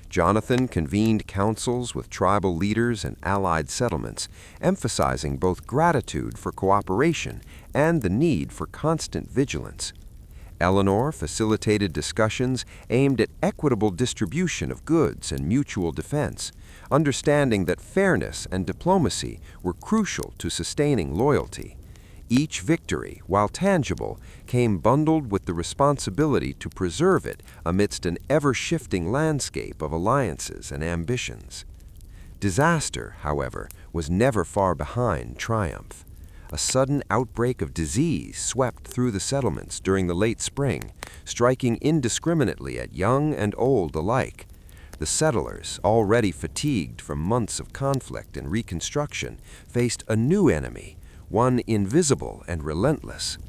Jonathan convened councils with tribal leaders and allied settlements, emphasizing both gratitude for cooperation and the need for constant vigilance. Eleanor facilitated discussions aimed at equitable distribution of goods and mutual defense, understanding that fairness and diplomacy were crucial to sustaining loyalty. Each victory, while tangible, came bundled with the responsibility to preserve it amidst an ever-shifting landscape of alliances and ambitions. Disaster, however, was never far behind triumph. A sudden outbreak of disease swept through the settlements during the late spring, striking indiscriminately at young and old alike. The settlers, already fatigued from months of conflict and reconstruction, faced a new enemy, one invisible and relentless.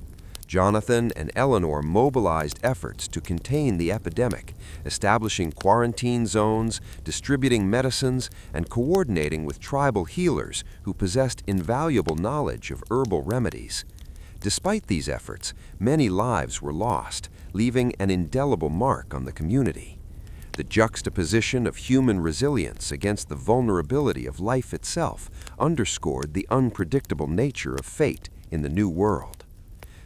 Jonathan and Eleanor mobilized efforts to contain the epidemic, establishing quarantine zones, distributing medicines, and coordinating with tribal healers who possessed invaluable knowledge of herbal remedies. Despite these efforts, many lives were lost, leaving an indelible mark on the community. The juxtaposition of human resilience against the vulnerability of life itself underscored the unpredictable nature of fate in the New World.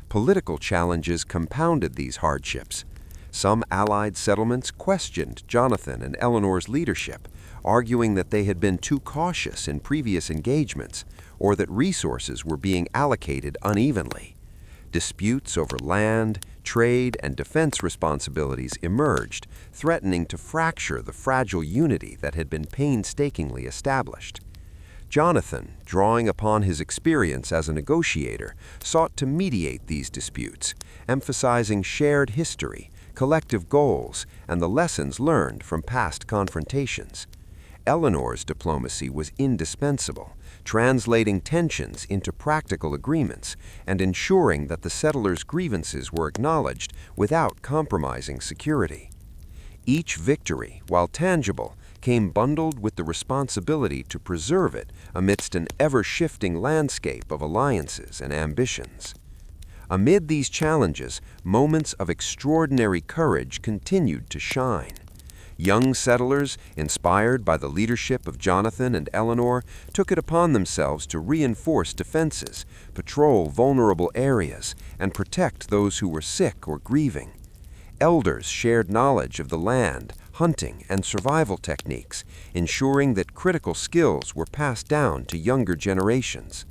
Political challenges compounded these hardships. Some allied settlements questioned Jonathan and Eleanor's leadership, arguing that they had been too cautious in previous engagements or that resources were being allocated unevenly. Disputes over land, trade, and defense responsibilities emerged, threatening to fracture the fragile unity that had been painstakingly established. Jonathan, drawing upon his experience as a negotiator, sought to mediate these disputes, emphasizing shared history, collective goals, and the lessons learned from past confrontations. Eleanor's diplomacy was indispensable, translating tensions into practical agreements and ensuring that the settlers' grievances were acknowledged without compromising security. Each victory, while tangible, came bundled with the responsibility to preserve it amidst an ever-shifting landscape of alliances and ambitions. Amid these challenges, moments of extraordinary courage continued to shine. Young settlers, inspired by the leadership of Jonathan and Eleanor, took it upon themselves to reinforce defenses, patrol vulnerable areas, and protect those who were sick or grieving. Elders shared knowledge of the land, hunting, and survival techniques, ensuring that critical skills were passed down to younger generations.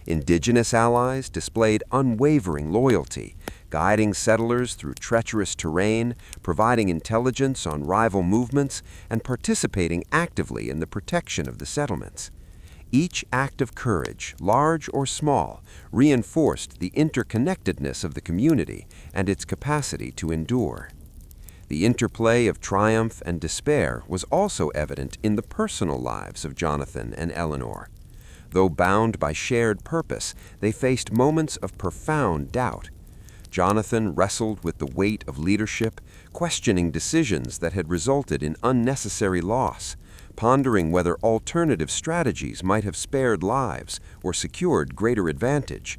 Indigenous allies displayed unwavering loyalty, guiding settlers through treacherous terrain, providing intelligence on rival movements, and participating actively in the protection of the settlements. Each act of courage, large or small, reinforced the interconnectedness of the community and its capacity to endure. The interplay of triumph and despair was also evident in the personal lives of Jonathan and Eleanor. Though bound by shared purpose, they faced moments of profound doubt. Jonathan wrestled with the weight of leadership, questioning decisions that had resulted in unnecessary loss, pondering whether alternative strategies might have spared lives or secured greater advantage.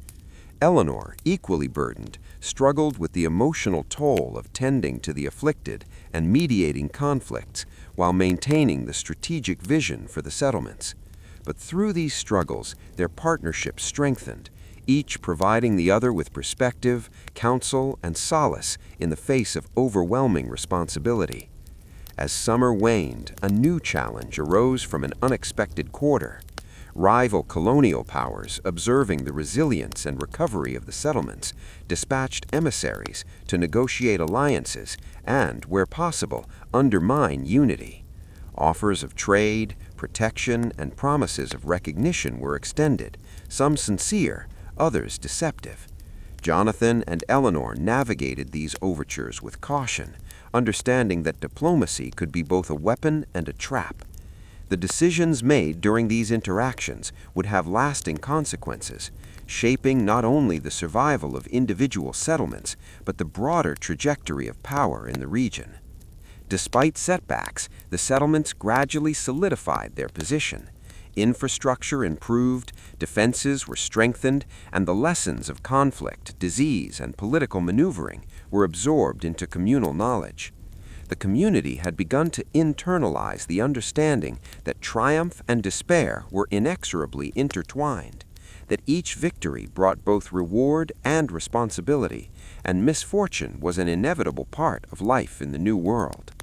Eleanor, equally burdened, struggled with the emotional toll of tending to the afflicted and mediating conflicts, while maintaining the strategic vision for the settlements. But through these struggles, their partnership strengthened, each providing the other with perspective, counsel, and solace in the face of overwhelming responsibility. As summer waned, a new challenge arose from an unexpected quarter. Rival colonial powers, observing the resilience and recovery of the settlements, dispatched emissaries to negotiate alliances and, where possible, undermine unity. Offers of trade, protection, and promises of recognition were extended, some sincere, others deceptive. Jonathan and Eleanor navigated these overtures with caution, understanding that diplomacy could be both a weapon and a trap. The decisions made during these interactions would have lasting consequences, shaping not only the survival of individual settlements, but the broader trajectory of power in the region. Despite setbacks, the settlements gradually solidified their position. Infrastructure improved, defenses were strengthened, and the lessons of conflict, disease, and political maneuvering were absorbed into communal knowledge. The community had begun to internalize the understanding that triumph and despair were inexorably intertwined, that each victory brought both reward and responsibility, and misfortune was an inevitable part of life in the New World.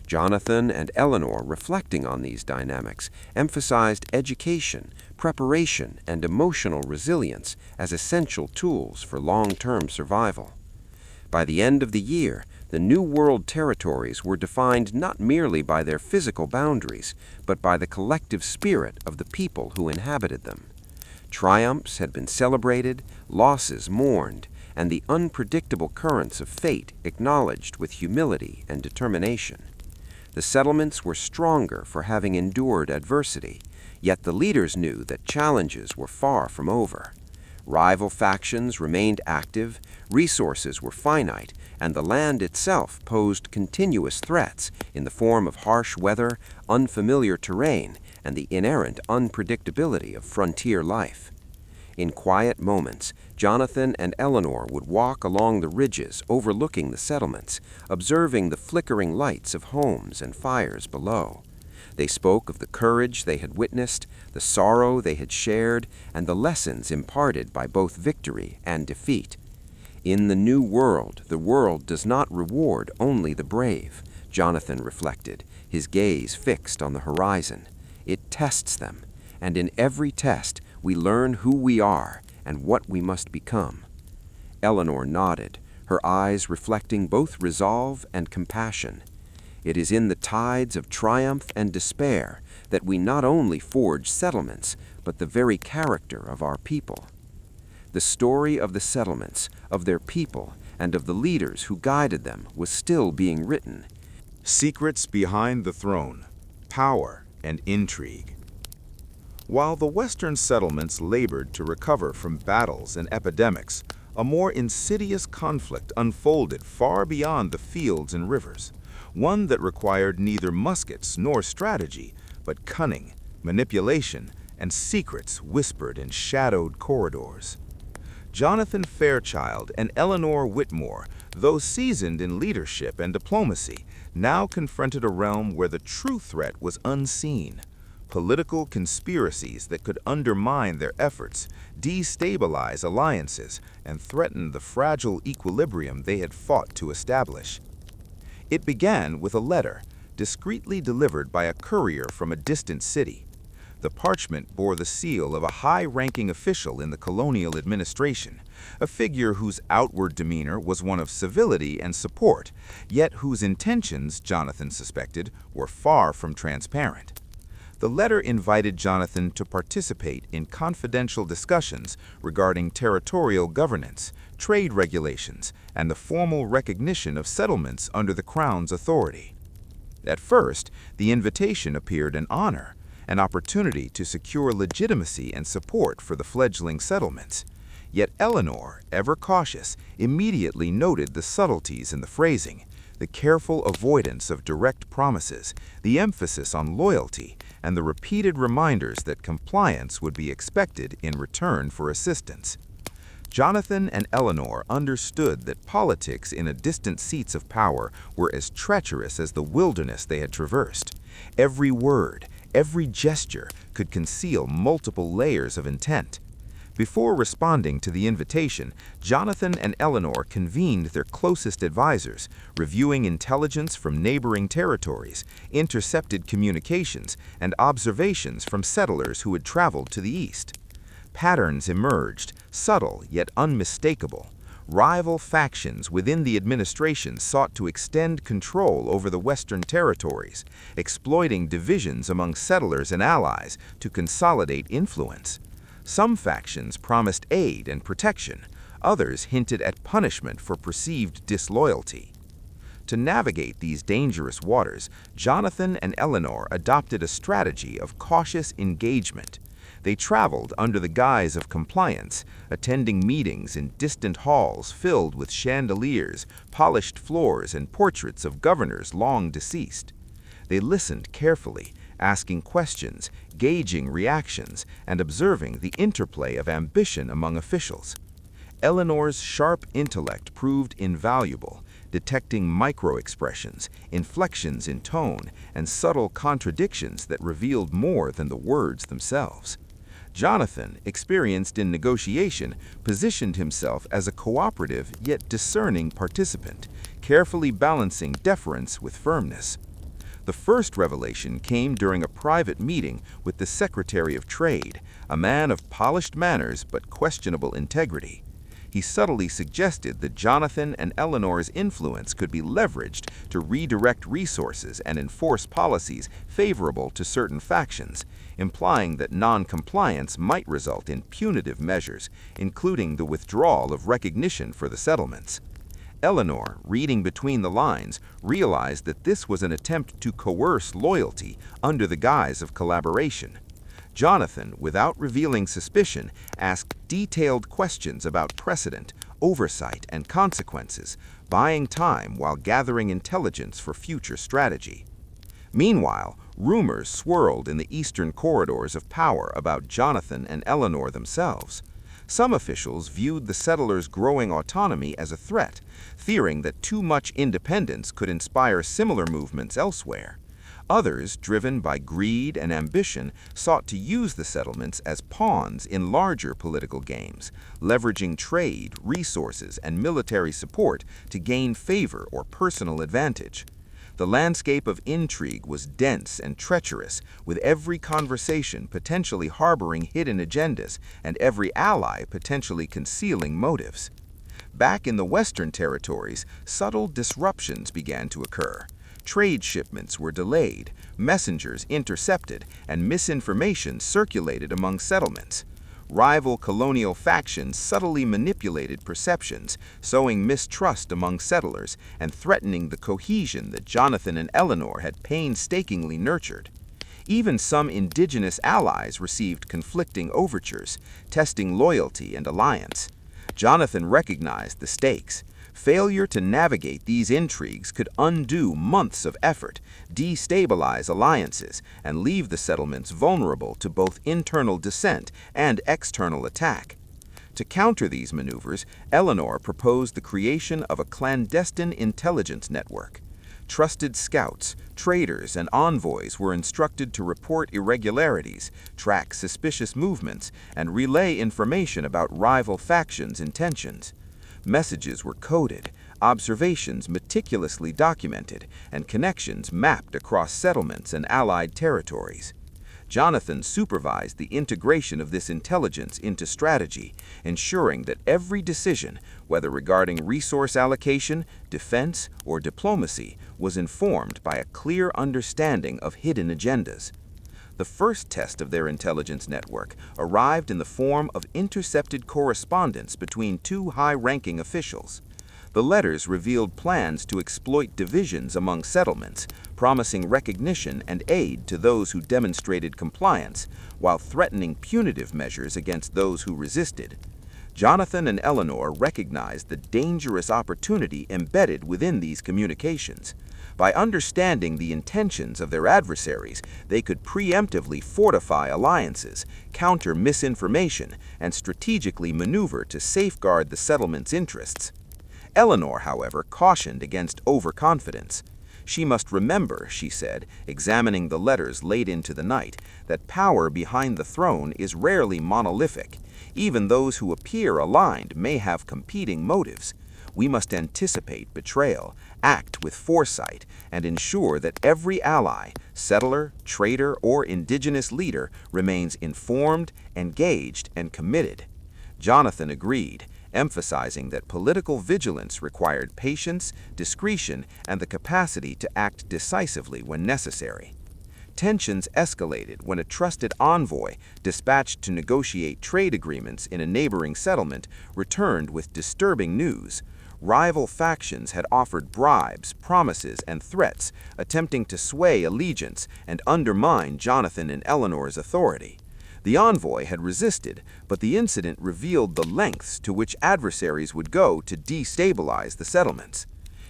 Jonathan and Eleanor, reflecting on these dynamics, emphasized education, preparation, and emotional resilience as essential tools for long-term survival. By the end of the year, the New World territories were defined not merely by their physical boundaries, but by the collective spirit of the people who inhabited them. Triumphs had been celebrated, losses mourned, and the unpredictable currents of fate acknowledged with humility and determination. The settlements were stronger for having endured adversity, yet the leaders knew that challenges were far from over. Rival factions remained active, resources were finite, and the land itself posed continuous threats in the form of harsh weather, unfamiliar terrain, and the inherent unpredictability of frontier life. In quiet moments, Jonathan and Eleanor would walk along the ridges overlooking the settlements, observing the flickering lights of homes and fires below. They spoke of the courage they had witnessed, the sorrow they had shared, and the lessons imparted by both victory and defeat. In the New World, the world does not reward only the brave, Jonathan reflected, his gaze fixed on the horizon. It tests them, and in every test, we learn who we are and what we must become. Eleanor nodded, her eyes reflecting both resolve and compassion. It is in the tides of triumph and despair that we not only forge settlements, but the very character of our people. The story of the settlements, of their people, and of the leaders who guided them was still being written. Secrets behind the throne, power, and intrigue. While the Western settlements labored to recover from battles and epidemics, a more insidious conflict unfolded far beyond the fields and rivers, one that required neither muskets nor strategy, but cunning, manipulation, and secrets whispered in shadowed corridors. Jonathan Fairchild and Eleanor Whitmore, though seasoned in leadership and diplomacy, now confronted a realm where the true threat was unseen. Political conspiracies that could undermine their efforts, destabilize alliances, and threaten the fragile equilibrium they had fought to establish. It began with a letter, discreetly delivered by a courier from a distant city. The parchment bore the seal of a high-ranking official in the colonial administration, a figure whose outward demeanor was one of civility and support, yet whose intentions, Jonathan suspected, were far from transparent. The letter invited Jonathan to participate in confidential discussions regarding territorial governance, trade regulations, and the formal recognition of settlements under the Crown's authority. At first, the invitation appeared an honor, an opportunity to secure legitimacy and support for the fledgling settlements. Yet Eleanor, ever cautious, immediately noted the subtleties in the phrasing, the careful avoidance of direct promises, the emphasis on loyalty, and the repeated reminders that compliance would be expected in return for assistance. Jonathan and Eleanor understood that politics in a distant seats of power were as treacherous as the wilderness they had traversed. Every word, every gesture could conceal multiple layers of intent. Before responding to the invitation, Jonathan and Eleanor convened their closest advisors, reviewing intelligence from neighboring territories, intercepted communications, and observations from settlers who had traveled to the east. Patterns emerged, subtle yet unmistakable. Rival factions within the administration sought to extend control over the Western territories, exploiting divisions among settlers and allies to consolidate influence. Some factions promised aid and protection, others hinted at punishment for perceived disloyalty. To navigate these dangerous waters, Jonathan and Eleanor adopted a strategy of cautious engagement. They traveled under the guise of compliance, attending meetings in distant halls filled with chandeliers, polished floors, and portraits of governors long deceased. They listened carefully, asking questions, gauging reactions, and observing the interplay of ambition among officials. Eleanor's sharp intellect proved invaluable, detecting micro-expressions, inflections in tone, and subtle contradictions that revealed more than the words themselves. Jonathan, experienced in negotiation, positioned himself as a cooperative yet discerning participant, carefully balancing deference with firmness. The first revelation came during a private meeting with the Secretary of Trade, a man of polished manners but questionable integrity. He subtly suggested that Jonathan and Eleanor's influence could be leveraged to redirect resources and enforce policies favorable to certain factions, implying that non-compliance might result in punitive measures, including the withdrawal of recognition for the settlements. Eleanor, reading between the lines, realized that this was an attempt to coerce loyalty under the guise of collaboration. Jonathan, without revealing suspicion, asked detailed questions about precedent, oversight, and consequences, buying time while gathering intelligence for future strategy. Meanwhile, rumors swirled in the eastern corridors of power about Jonathan and Eleanor themselves. Some officials viewed the settlers' growing autonomy as a threat, fearing that too much independence could inspire similar movements elsewhere. Others, driven by greed and ambition, sought to use the settlements as pawns in larger political games, leveraging trade, resources, and military support to gain favor or personal advantage. The landscape of intrigue was dense and treacherous, with every conversation potentially harboring hidden agendas and every ally potentially concealing motives. Back in the Western territories, subtle disruptions began to occur. Trade shipments were delayed, messengers intercepted, and misinformation circulated among settlements. Rival colonial factions subtly manipulated perceptions, sowing mistrust among settlers and threatening the cohesion that Jonathan and Eleanor had painstakingly nurtured. Even some indigenous allies received conflicting overtures, testing loyalty and alliance. Jonathan recognized the stakes. Failure to navigate these intrigues could undo months of effort, destabilize alliances, and leave the settlements vulnerable to both internal dissent and external attack. To counter these maneuvers, Eleanor proposed the creation of a clandestine intelligence network. Trusted scouts, traders, and envoys were instructed to report irregularities, track suspicious movements, and relay information about rival factions' intentions. Messages were coded, observations meticulously documented, and connections mapped across settlements and allied territories. Jonathan supervised the integration of this intelligence into strategy, ensuring that every decision, whether regarding resource allocation, defense, or diplomacy, was informed by a clear understanding of hidden agendas. The first test of their intelligence network arrived in the form of intercepted correspondence between two high-ranking officials. The letters revealed plans to exploit divisions among settlements, promising recognition and aid to those who demonstrated compliance, while threatening punitive measures against those who resisted. Jonathan and Eleanor recognized the dangerous opportunity embedded within these communications. By understanding the intentions of their adversaries, they could preemptively fortify alliances, counter misinformation, and strategically maneuver to safeguard the settlement's interests. Eleanor, however, cautioned against overconfidence. She must remember, she said, examining the letters late into the night, that power behind the throne is rarely monolithic. Even those who appear aligned may have competing motives. We must anticipate betrayal, act with foresight, and ensure that every ally, settler, trader, or indigenous leader remains informed, engaged, and committed. Jonathan agreed, emphasizing that political vigilance required patience, discretion, and the capacity to act decisively when necessary. Tensions escalated when a trusted envoy, dispatched to negotiate trade agreements in a neighboring settlement, returned with disturbing news. Rival factions had offered bribes, promises, and threats, attempting to sway allegiance and undermine Jonathan and Eleanor's authority. The envoy had resisted, but the incident revealed the lengths to which adversaries would go to destabilize the settlements.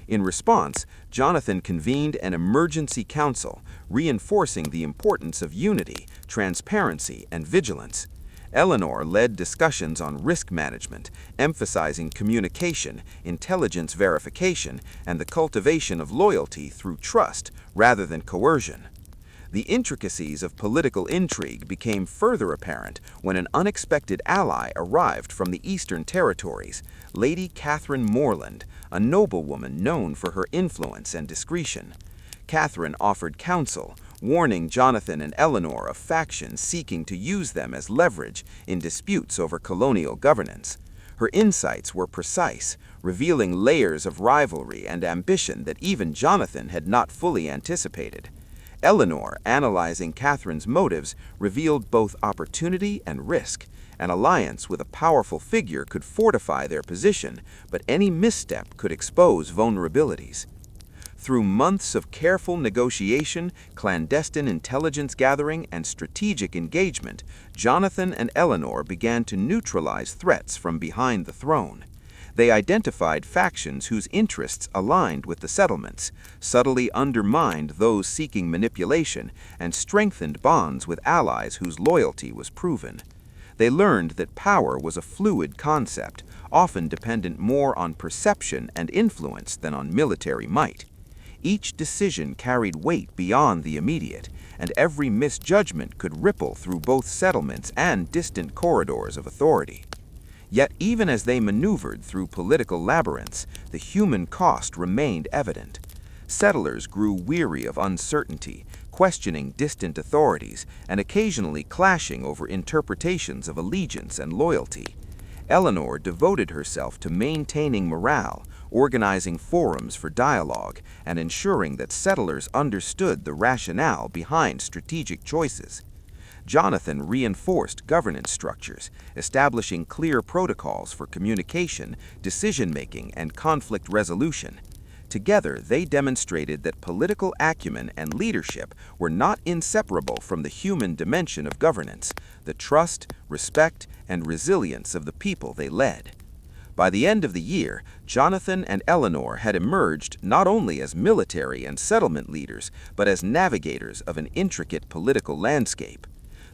In response, Jonathan convened an emergency council, reinforcing the importance of unity, transparency, and vigilance. Eleanor led discussions on risk management, emphasizing communication, intelligence verification, and the cultivation of loyalty through trust rather than coercion. The intricacies of political intrigue became further apparent when an unexpected ally arrived from the Eastern Territories, Lady Catherine Morland, a noblewoman known for her influence and discretion. Catherine offered counsel, warning Jonathan and Eleanor of factions seeking to use them as leverage in disputes over colonial governance. Her insights were precise, revealing layers of rivalry and ambition that even Jonathan had not fully anticipated. Eleanor, analyzing Catherine's motives, revealed both opportunity and risk. An alliance with a powerful figure could fortify their position, but any misstep could expose vulnerabilities. Through months of careful negotiation, clandestine intelligence gathering, and strategic engagement, Jonathan and Eleanor began to neutralize threats from behind the throne. They identified factions whose interests aligned with the settlements, subtly undermined those seeking manipulation, and strengthened bonds with allies whose loyalty was proven. They learned that power was a fluid concept, often dependent more on perception and influence than on military might. Each decision carried weight beyond the immediate, and every misjudgment could ripple through both settlements and distant corridors of authority. Yet even as they maneuvered through political labyrinths, the human cost remained evident. Settlers grew weary of uncertainty, questioning distant authorities, and occasionally clashing over interpretations of allegiance and loyalty. Eleanor devoted herself to maintaining morale, organizing forums for dialogue, and ensuring that settlers understood the rationale behind strategic choices. Jonathan reinforced governance structures, establishing clear protocols for communication, decision-making, and conflict resolution. Together, they demonstrated that political acumen and leadership were not inseparable from the human dimension of governance, the trust, respect, and resilience of the people they led. By the end of the year, Jonathan and Eleanor had emerged not only as military and settlement leaders, but as navigators of an intricate political landscape.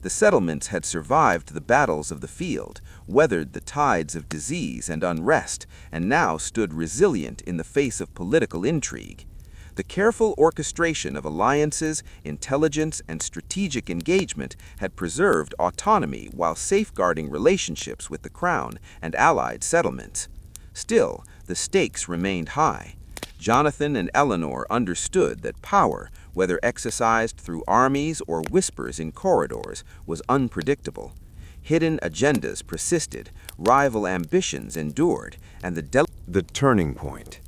The settlements had survived the battles of the field, weathered the tides of disease and unrest, and now stood resilient in the face of political intrigue. The careful orchestration of alliances, intelligence, and strategic engagement had preserved autonomy while safeguarding relationships with the Crown and allied settlements. Still, the stakes remained high. Jonathan and Eleanor understood that power, whether exercised through armies or whispers in corridors, was unpredictable. Hidden agendas persisted, rival ambitions endured, and The turning point.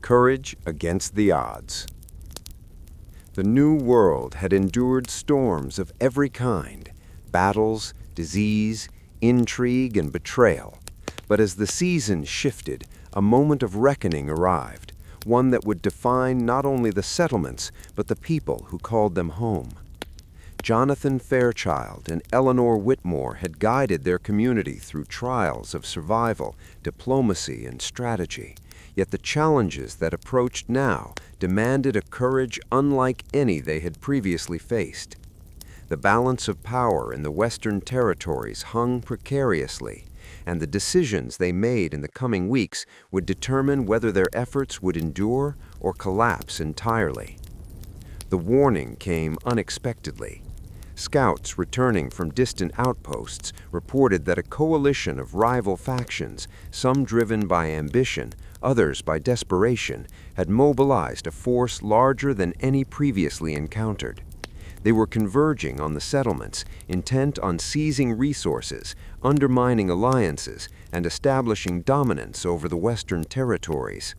Courage against the odds. The New World had endured storms of every kind, battles, disease, intrigue, and betrayal. But as the season shifted, a moment of reckoning arrived, one that would define not only the settlements, but the people who called them home. Jonathan Fairchild and Eleanor Whitmore had guided their community through trials of survival, diplomacy, and strategy. Yet the challenges that approached now demanded a courage unlike any they had previously faced. The balance of power in the Western territories hung precariously, and the decisions they made in the coming weeks would determine whether their efforts would endure or collapse entirely. The warning came unexpectedly. Scouts returning from distant outposts reported that a coalition of rival factions, some driven by ambition, others by desperation, had mobilized a force larger than any previously encountered. They were converging on the settlements, intent on seizing resources, undermining alliances, and establishing dominance over the Western territories.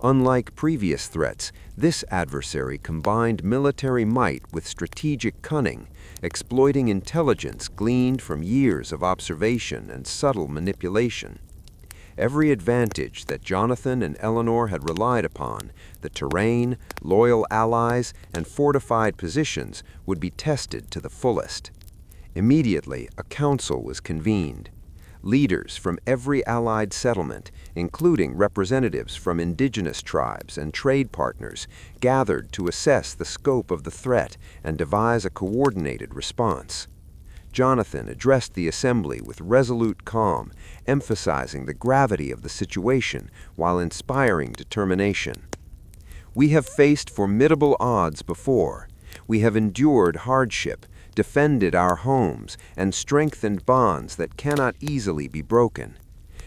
Unlike previous threats, this adversary combined military might with strategic cunning, exploiting intelligence gleaned from years of observation and subtle manipulation. Every advantage that Jonathan and Eleanor had relied upon, the terrain, loyal allies, and fortified positions, would be tested to the fullest. Immediately, a council was convened. Leaders from every allied settlement, including representatives from indigenous tribes and trade partners, gathered to assess the scope of the threat and devise a coordinated response. Jonathan addressed the assembly with resolute calm, emphasizing the gravity of the situation while inspiring determination. "We have faced formidable odds before. We have endured hardship, defended our homes, and strengthened bonds that cannot easily be broken.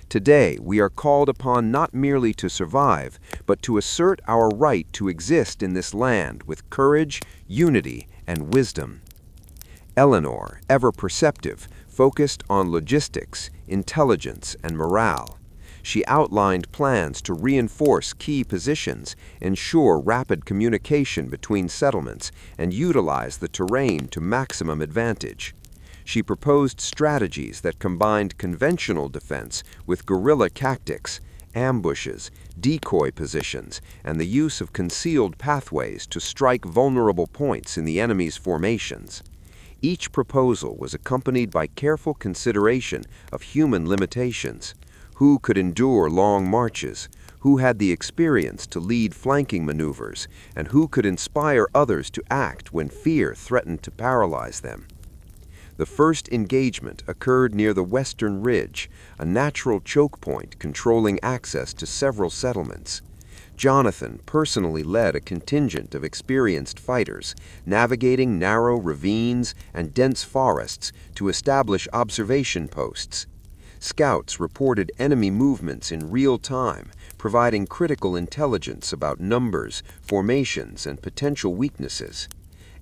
Today, we are called upon not merely to survive, but to assert our right to exist in this land with courage, unity, and wisdom." Eleanor, ever perceptive, focused on logistics, intelligence, and morale. She outlined plans to reinforce key positions, ensure rapid communication between settlements, and utilize the terrain to maximum advantage. She proposed strategies that combined conventional defense with guerrilla tactics, ambushes, decoy positions, and the use of concealed pathways to strike vulnerable points in the enemy's formations. Each proposal was accompanied by careful consideration of human limitations. Who could endure long marches? Who had the experience to lead flanking maneuvers? And who could inspire others to act when fear threatened to paralyze them? The first engagement occurred near the Western Ridge, a natural choke point controlling access to several settlements. Jonathan personally led a contingent of experienced fighters, navigating narrow ravines and dense forests to establish observation posts. Scouts reported enemy movements in real time, providing critical intelligence about numbers, formations, and potential weaknesses.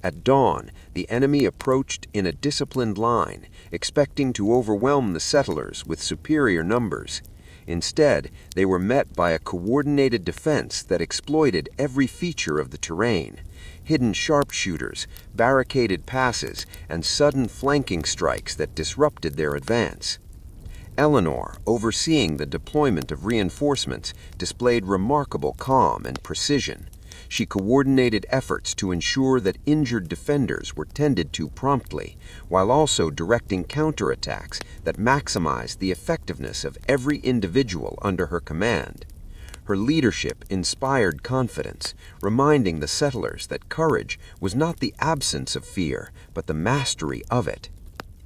At dawn, the enemy approached in a disciplined line, expecting to overwhelm the settlers with superior numbers. Instead, they were met by a coordinated defense that exploited every feature of the terrain: hidden sharpshooters, barricaded passes, and sudden flanking strikes that disrupted their advance. Eleanor, overseeing the deployment of reinforcements, displayed remarkable calm and precision. She coordinated efforts to ensure that injured defenders were tended to promptly, while also directing counterattacks that maximized the effectiveness of every individual under her command. Her leadership inspired confidence, reminding the settlers that courage was not the absence of fear, but the mastery of it.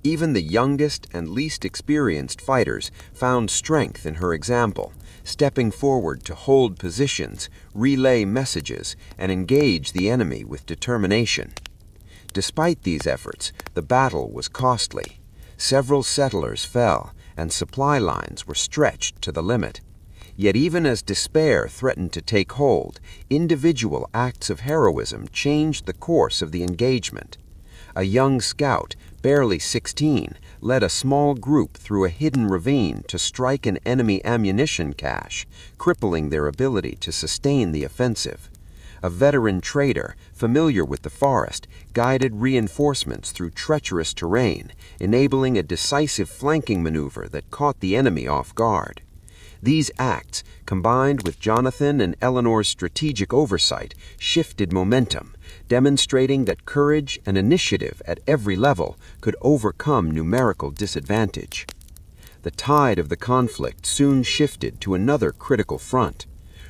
Even the youngest and least experienced fighters found strength in her example, stepping forward to hold positions, relay messages, and engage the enemy with determination. Despite these efforts, the battle was costly. Several settlers fell, and supply lines were stretched to the limit. Yet even as despair threatened to take hold, individual acts of heroism changed the course of the engagement. A young scout, barely 16, led a small group through a hidden ravine to strike an enemy ammunition cache, crippling their ability to sustain the offensive. A veteran trader, familiar with the forest, guided reinforcements through treacherous terrain, enabling a decisive flanking maneuver that caught the enemy off guard. These acts, combined with Jonathan and Eleanor's strategic oversight, shifted momentum, demonstrating that courage and initiative at every level could overcome numerical disadvantage. The tide of the conflict soon shifted to another critical front.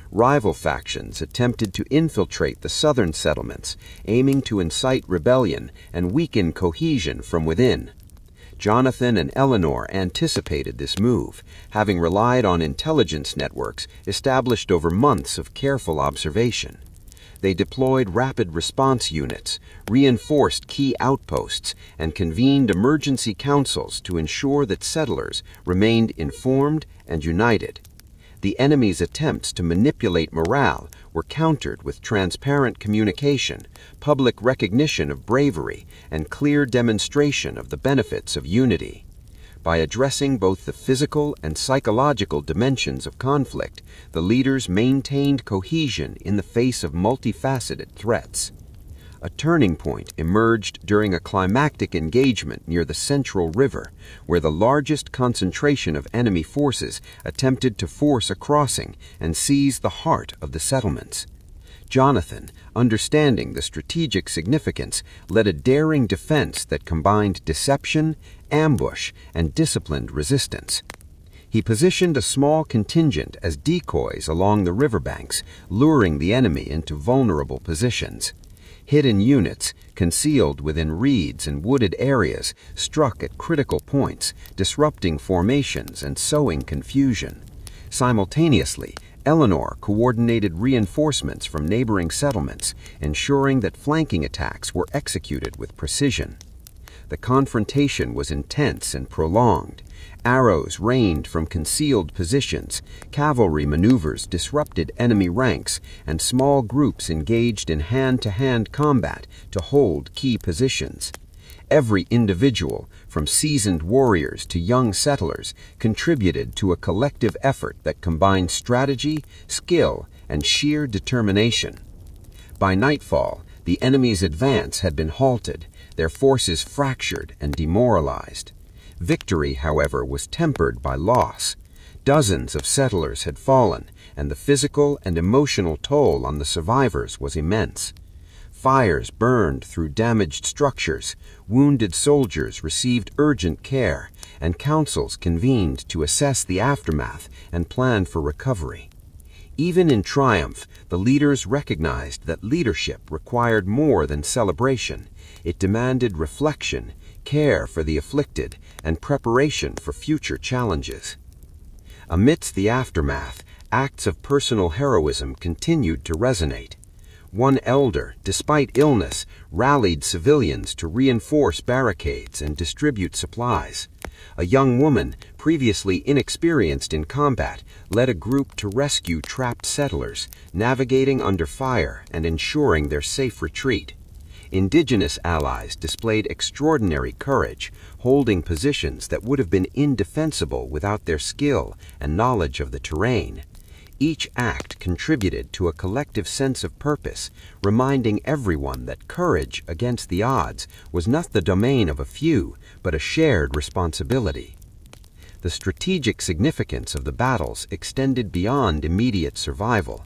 Rival factions attempted to infiltrate the southern settlements, aiming to incite rebellion and weaken cohesion from within. Jonathan and Eleanor anticipated this move, having relied on intelligence networks established over months of careful observation. They deployed rapid response units, reinforced key outposts, and convened emergency councils to ensure that settlers remained informed and united. The enemy's attempts to manipulate morale were countered with transparent communication, public recognition of bravery, and clear demonstration of the benefits of unity. By addressing both the physical and psychological dimensions of conflict, the leaders maintained cohesion in the face of multifaceted threats. A turning point emerged during a climactic engagement near the Central River, where the largest concentration of enemy forces attempted to force a crossing and seize the heart of the settlements. Jonathan, understanding the strategic significance, led a daring defense that combined deception, ambush, and disciplined resistance. He positioned a small contingent as decoys along the riverbanks, luring the enemy into vulnerable positions. Hidden units, concealed within reeds and wooded areas, struck at critical points, disrupting formations and sowing confusion. Simultaneously, Eleanor coordinated reinforcements from neighboring settlements, ensuring that flanking attacks were executed with precision. The confrontation was intense and prolonged. Arrows rained from concealed positions, cavalry maneuvers disrupted enemy ranks, and small groups engaged in hand-to-hand combat to hold key positions. Every individual, from seasoned warriors to young settlers, contributed to a collective effort that combined strategy, skill, and sheer determination. By nightfall, the enemy's advance had been halted, their forces fractured and demoralized. Victory, however, was tempered by loss. Dozens of settlers had fallen, and the physical and emotional toll on the survivors was immense. Fires burned through damaged structures, wounded soldiers received urgent care, and councils convened to assess the aftermath and plan for recovery. Even in triumph, the leaders recognized that leadership required more than celebration. It demanded reflection, care for the afflicted, and preparation for future challenges. Amidst the aftermath, acts of personal heroism continued to resonate. One elder, despite illness, rallied civilians to reinforce barricades and distribute supplies. A young woman, previously inexperienced in combat, led a group to rescue trapped settlers, navigating under fire and ensuring their safe retreat. Indigenous allies displayed extraordinary courage, holding positions that would have been indefensible without their skill and knowledge of the terrain. Each act contributed to a collective sense of purpose, reminding everyone that courage against the odds was not the domain of a few, but a shared responsibility. The strategic significance of the battles extended beyond immediate survival.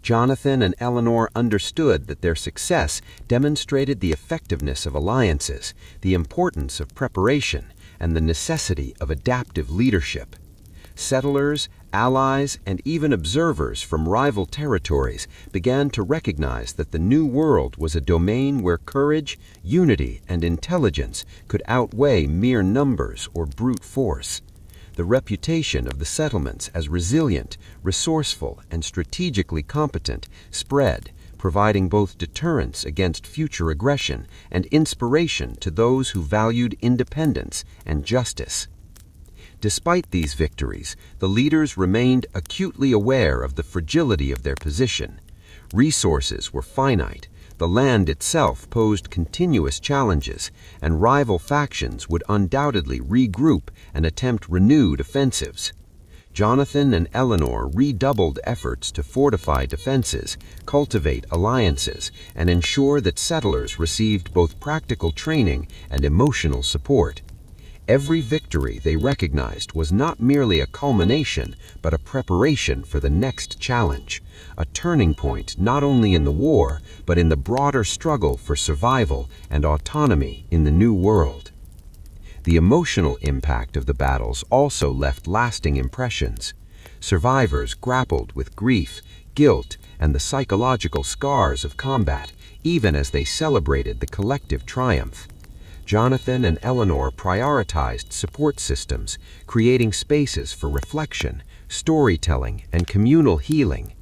Jonathan and Eleanor understood that their success demonstrated the effectiveness of alliances, the importance of preparation, and the necessity of adaptive leadership. Settlers, allies, and even observers from rival territories began to recognize that the New World was a domain where courage, unity, and intelligence could outweigh mere numbers or brute force. The reputation of the settlements as resilient, resourceful, and strategically competent spread, providing both deterrence against future aggression and inspiration to those who valued independence and justice. Despite these victories, the leaders remained acutely aware of the fragility of their position. Resources were finite, the land itself posed continuous challenges, and rival factions would undoubtedly regroup and attempt renewed offensives. Jonathan and Eleanor redoubled efforts to fortify defenses, cultivate alliances, and ensure that settlers received both practical training and emotional support. Every victory they recognized was not merely a culmination, but a preparation for the next challenge, a turning point not only in the war, but in the broader struggle for survival and autonomy in the new world. The emotional impact of the battles also left lasting impressions. Survivors grappled with grief, guilt, and the psychological scars of combat, even as they celebrated the collective triumph. Jonathan and Eleanor prioritized support systems, creating spaces for reflection, storytelling, and communal healing.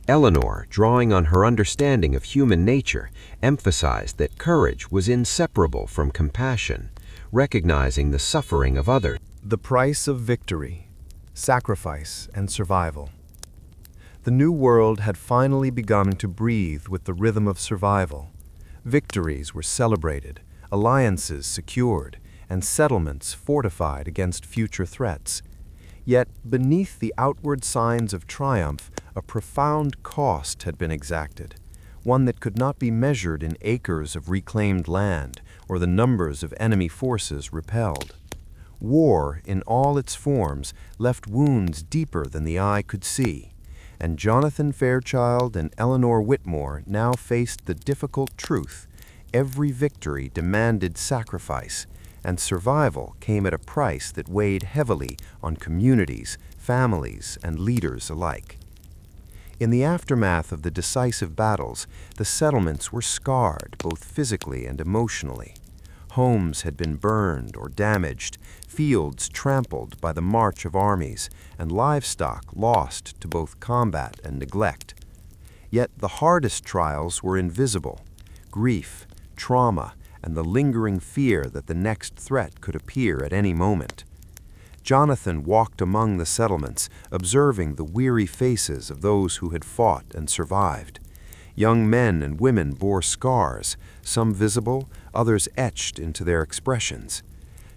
Eleanor, drawing on her understanding of human nature, emphasized that courage was inseparable from compassion, recognizing the suffering of others. The price of victory, sacrifice, and survival. The new world had finally begun to breathe with the rhythm of survival. Victories were celebrated, alliances secured, and settlements fortified against future threats. Yet, beneath the outward signs of triumph, a profound cost had been exacted, one that could not be measured in acres of reclaimed land or the numbers of enemy forces repelled. War, in all its forms, left wounds deeper than the eye could see, and Jonathan Fairchild and Eleanor Whitmore now faced the difficult truth: every victory demanded sacrifice, and survival came at a price that weighed heavily on communities, families, and leaders alike. In the aftermath of the decisive battles, the settlements were scarred both physically and emotionally. Homes had been burned or damaged, fields trampled by the march of armies, and livestock lost to both combat and neglect. Yet the hardest trials were invisible: grief, trauma, and the lingering fear that the next threat could appear at any moment. Jonathan walked among the settlements, observing the weary faces of those who had fought and survived. Young men and women bore scars, some visible, others etched into their expressions.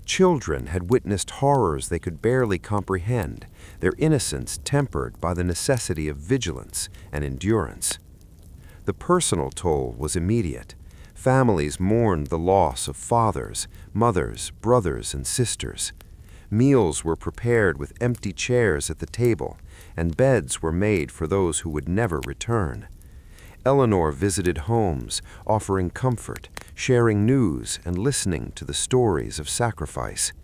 Children had witnessed horrors they could barely comprehend, their innocence tempered by the necessity of vigilance and endurance. The personal toll was immediate. Families mourned the loss of fathers, mothers, brothers, and sisters. Meals were prepared with empty chairs at the table, and beds were made for those who would never return. Eleanor visited homes, offering comfort, sharing news, and listening to the stories of sacrifice.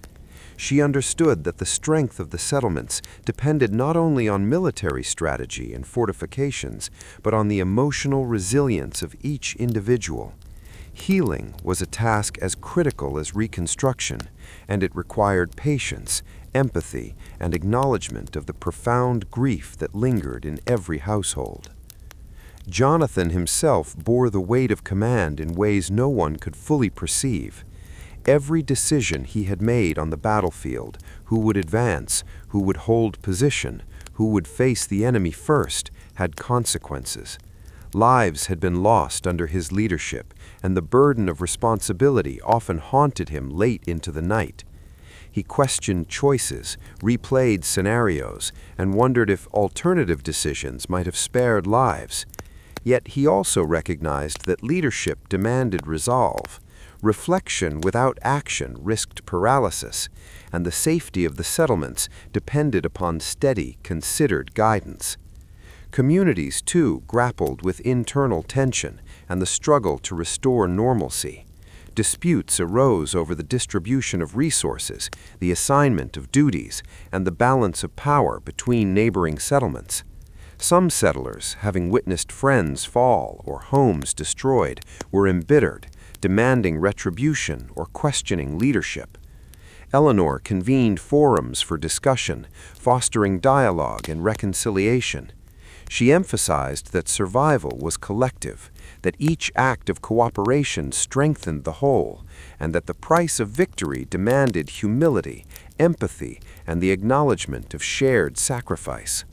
She understood that the strength of the settlements depended not only on military strategy and fortifications, but on the emotional resilience of each individual. Healing was a task as critical as reconstruction, and it required patience, empathy, and acknowledgement of the profound grief that lingered in every household. Jonathan himself bore the weight of command in ways no one could fully perceive. Every decision he had made on the battlefield, who would advance, who would hold position, who would face the enemy first, had consequences. Lives had been lost under his leadership, and the burden of responsibility often haunted him late into the night. He questioned choices, replayed scenarios, and wondered if alternative decisions might have spared lives. Yet he also recognized that leadership demanded resolve. Reflection without action risked paralysis, and the safety of the settlements depended upon steady, considered guidance. Communities, too, grappled with internal tension and the struggle to restore normalcy. Disputes arose over the distribution of resources, the assignment of duties, and the balance of power between neighboring settlements. Some settlers, having witnessed friends fall or homes destroyed, were embittered, demanding retribution or questioning leadership. Eleanor convened forums for discussion, fostering dialogue and reconciliation. She emphasized that survival was collective, that each act of cooperation strengthened the whole, and that the price of victory demanded humility, empathy, and the acknowledgement of shared sacrifice.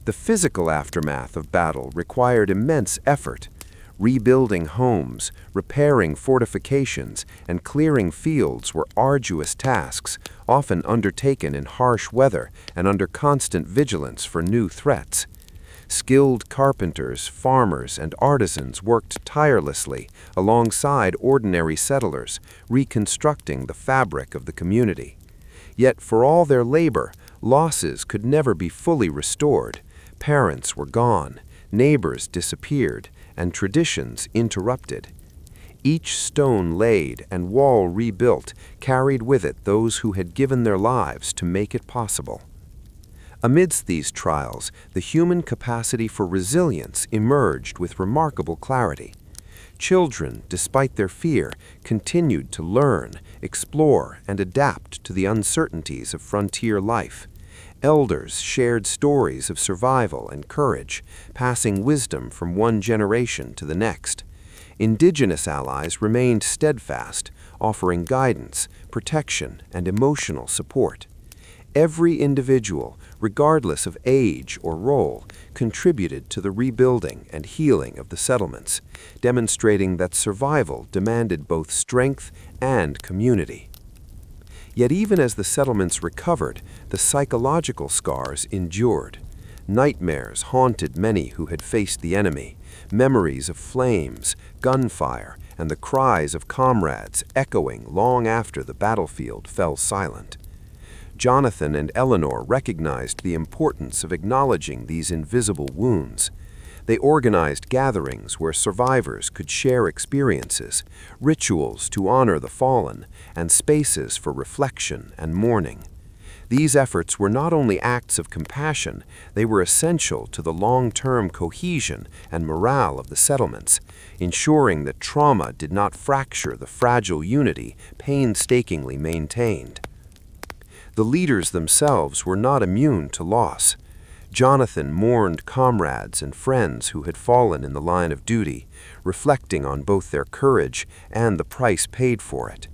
The physical aftermath of battle required immense effort. Rebuilding homes, repairing fortifications, and clearing fields were arduous tasks, often undertaken in harsh weather and under constant vigilance for new threats. Skilled carpenters, farmers, and artisans worked tirelessly alongside ordinary settlers, reconstructing the fabric of the community. Yet for all their labor, losses could never be fully restored. Parents were gone, neighbors disappeared, and traditions interrupted. Each stone laid and wall rebuilt carried with it those who had given their lives to make it possible. Amidst these trials, the human capacity for resilience emerged with remarkable clarity. Children, despite their fear, continued to learn, explore, and adapt to the uncertainties of frontier life. Elders shared stories of survival and courage, passing wisdom from one generation to the next. Indigenous allies remained steadfast, offering guidance, protection, and emotional support. Every individual, regardless of age or role, contributed to the rebuilding and healing of the settlements, demonstrating that survival demanded both strength and community. Yet even as the settlements recovered, the psychological scars endured. Nightmares haunted many who had faced the enemy, memories of flames, gunfire, and the cries of comrades echoing long after the battlefield fell silent. Jonathan and Eleanor recognized the importance of acknowledging these invisible wounds. They organized gatherings where survivors could share experiences, rituals to honor the fallen, and spaces for reflection and mourning. These efforts were not only acts of compassion, they were essential to the long-term cohesion and morale of the settlements, ensuring that trauma did not fracture the fragile unity painstakingly maintained. The leaders themselves were not immune to loss. Jonathan mourned comrades and friends who had fallen in the line of duty, reflecting on both their courage and the price paid for it.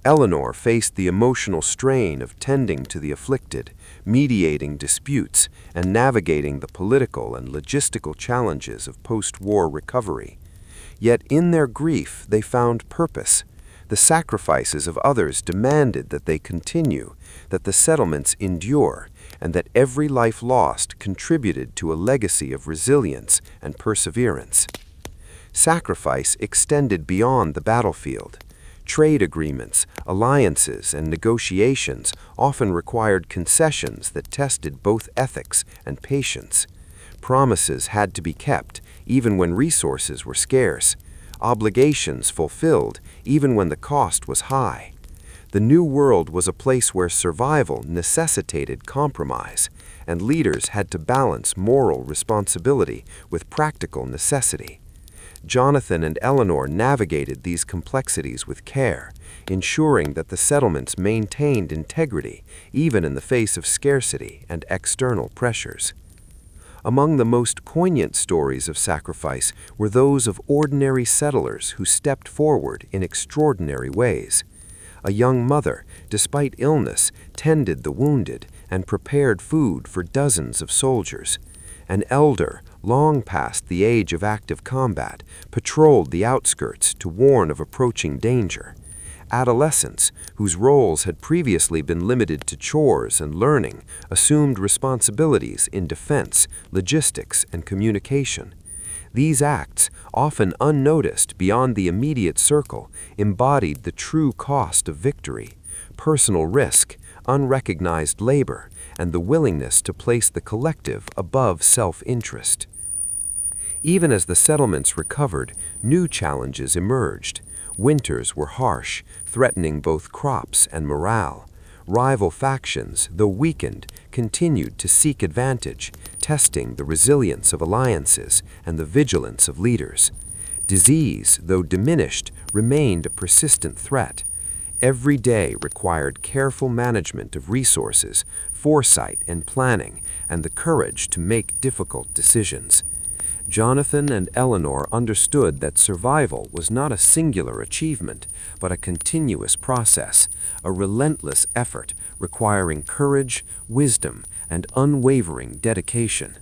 Eleanor faced the emotional strain of tending to the afflicted, mediating disputes, and navigating the political and logistical challenges of post-war recovery. Yet in their grief they found purpose. The sacrifices of others demanded that they continue, that the settlements endure, and that every life lost contributed to a legacy of resilience and perseverance. Sacrifice extended beyond the battlefield. Trade agreements, alliances, and negotiations often required concessions that tested both ethics and patience. Promises had to be kept, even when resources were scarce. Obligations fulfilled, even when the cost was high. The New World was a place where survival necessitated compromise, and leaders had to balance moral responsibility with practical necessity. Jonathan and Eleanor navigated these complexities with care, ensuring that the settlements maintained integrity even in the face of scarcity and external pressures. Among the most poignant stories of sacrifice were those of ordinary settlers who stepped forward in extraordinary ways. A young mother, despite illness, tended the wounded and prepared food for dozens of soldiers. An elder, long past the age of active combat, patrolled the outskirts to warn of approaching danger. Adolescents, whose roles had previously been limited to chores and learning, assumed responsibilities in defense, logistics, and communication. These acts, often unnoticed beyond the immediate circle, embodied the true cost of victory: personal risk, unrecognized labor, and the willingness to place the collective above self-interest. Even as the settlements recovered, new challenges emerged. Winters were harsh, threatening both crops and morale. Rival factions, though weakened, continued to seek advantage, testing the resilience of alliances and the vigilance of leaders. Disease, though diminished, remained a persistent threat. Every day required careful management of resources, foresight and planning, and the courage to make difficult decisions. Jonathan and Eleanor understood that survival was not a singular achievement, but a continuous process, a relentless effort requiring courage, wisdom, and unwavering dedication.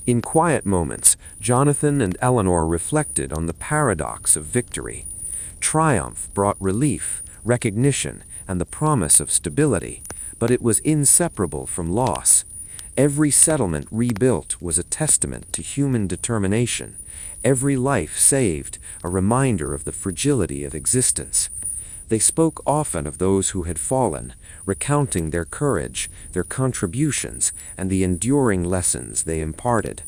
In quiet moments, Jonathan and Eleanor reflected on the paradox of victory. Triumph brought relief, recognition, and the promise of stability, but it was inseparable from loss. Every settlement rebuilt was a testament to human determination, every life saved a reminder of the fragility of existence. They spoke often of those who had fallen, recounting their courage, their contributions, and the enduring lessons they imparted.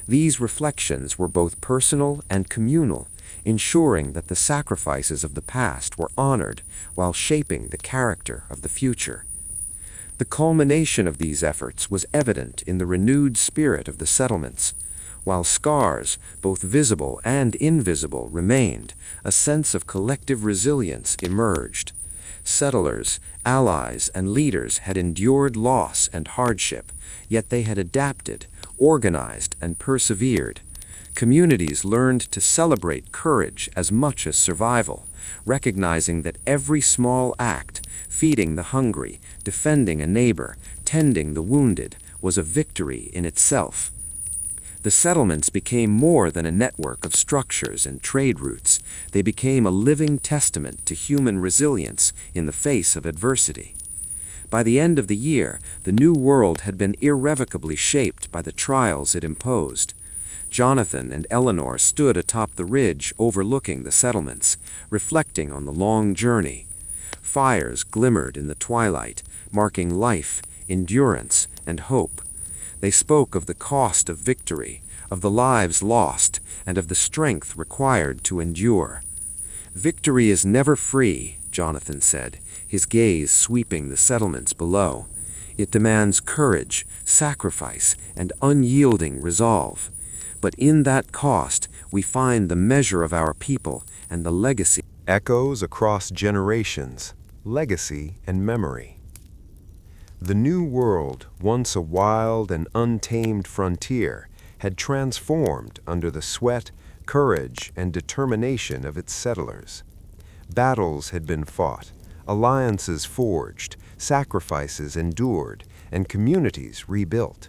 These reflections were both personal and communal, ensuring that the sacrifices of the past were honored while shaping the character of the future. The culmination of these efforts was evident in the renewed spirit of the settlements. While scars, both visible and invisible, remained, a sense of collective resilience emerged. Settlers, allies, and leaders had endured loss and hardship, yet they had adapted, organized, and persevered. Communities learned to celebrate courage as much as survival, recognizing that every small act, feeding the hungry, defending a neighbor, tending the wounded, was a victory in itself. The settlements became more than a network of structures and trade routes. They became a living testament to human resilience in the face of adversity. By the end of the year, the New World had been irrevocably shaped by the trials it imposed. Jonathan and Eleanor stood atop the ridge overlooking the settlements, reflecting on the long journey. Fires glimmered in the twilight, marking life, endurance, and hope. They spoke of the cost of victory, of the lives lost, and of the strength required to endure. "Victory is never free," Jonathan said, his gaze sweeping the settlements below. "It demands courage, sacrifice, and unyielding resolve. But in that cost, we find the measure of our people and the legacy." Echoes across generations, legacy and memory. The New World, once a wild and untamed frontier, had transformed under the sweat, courage, and determination of its settlers. Battles had been fought, alliances forged, sacrifices endured, and communities rebuilt.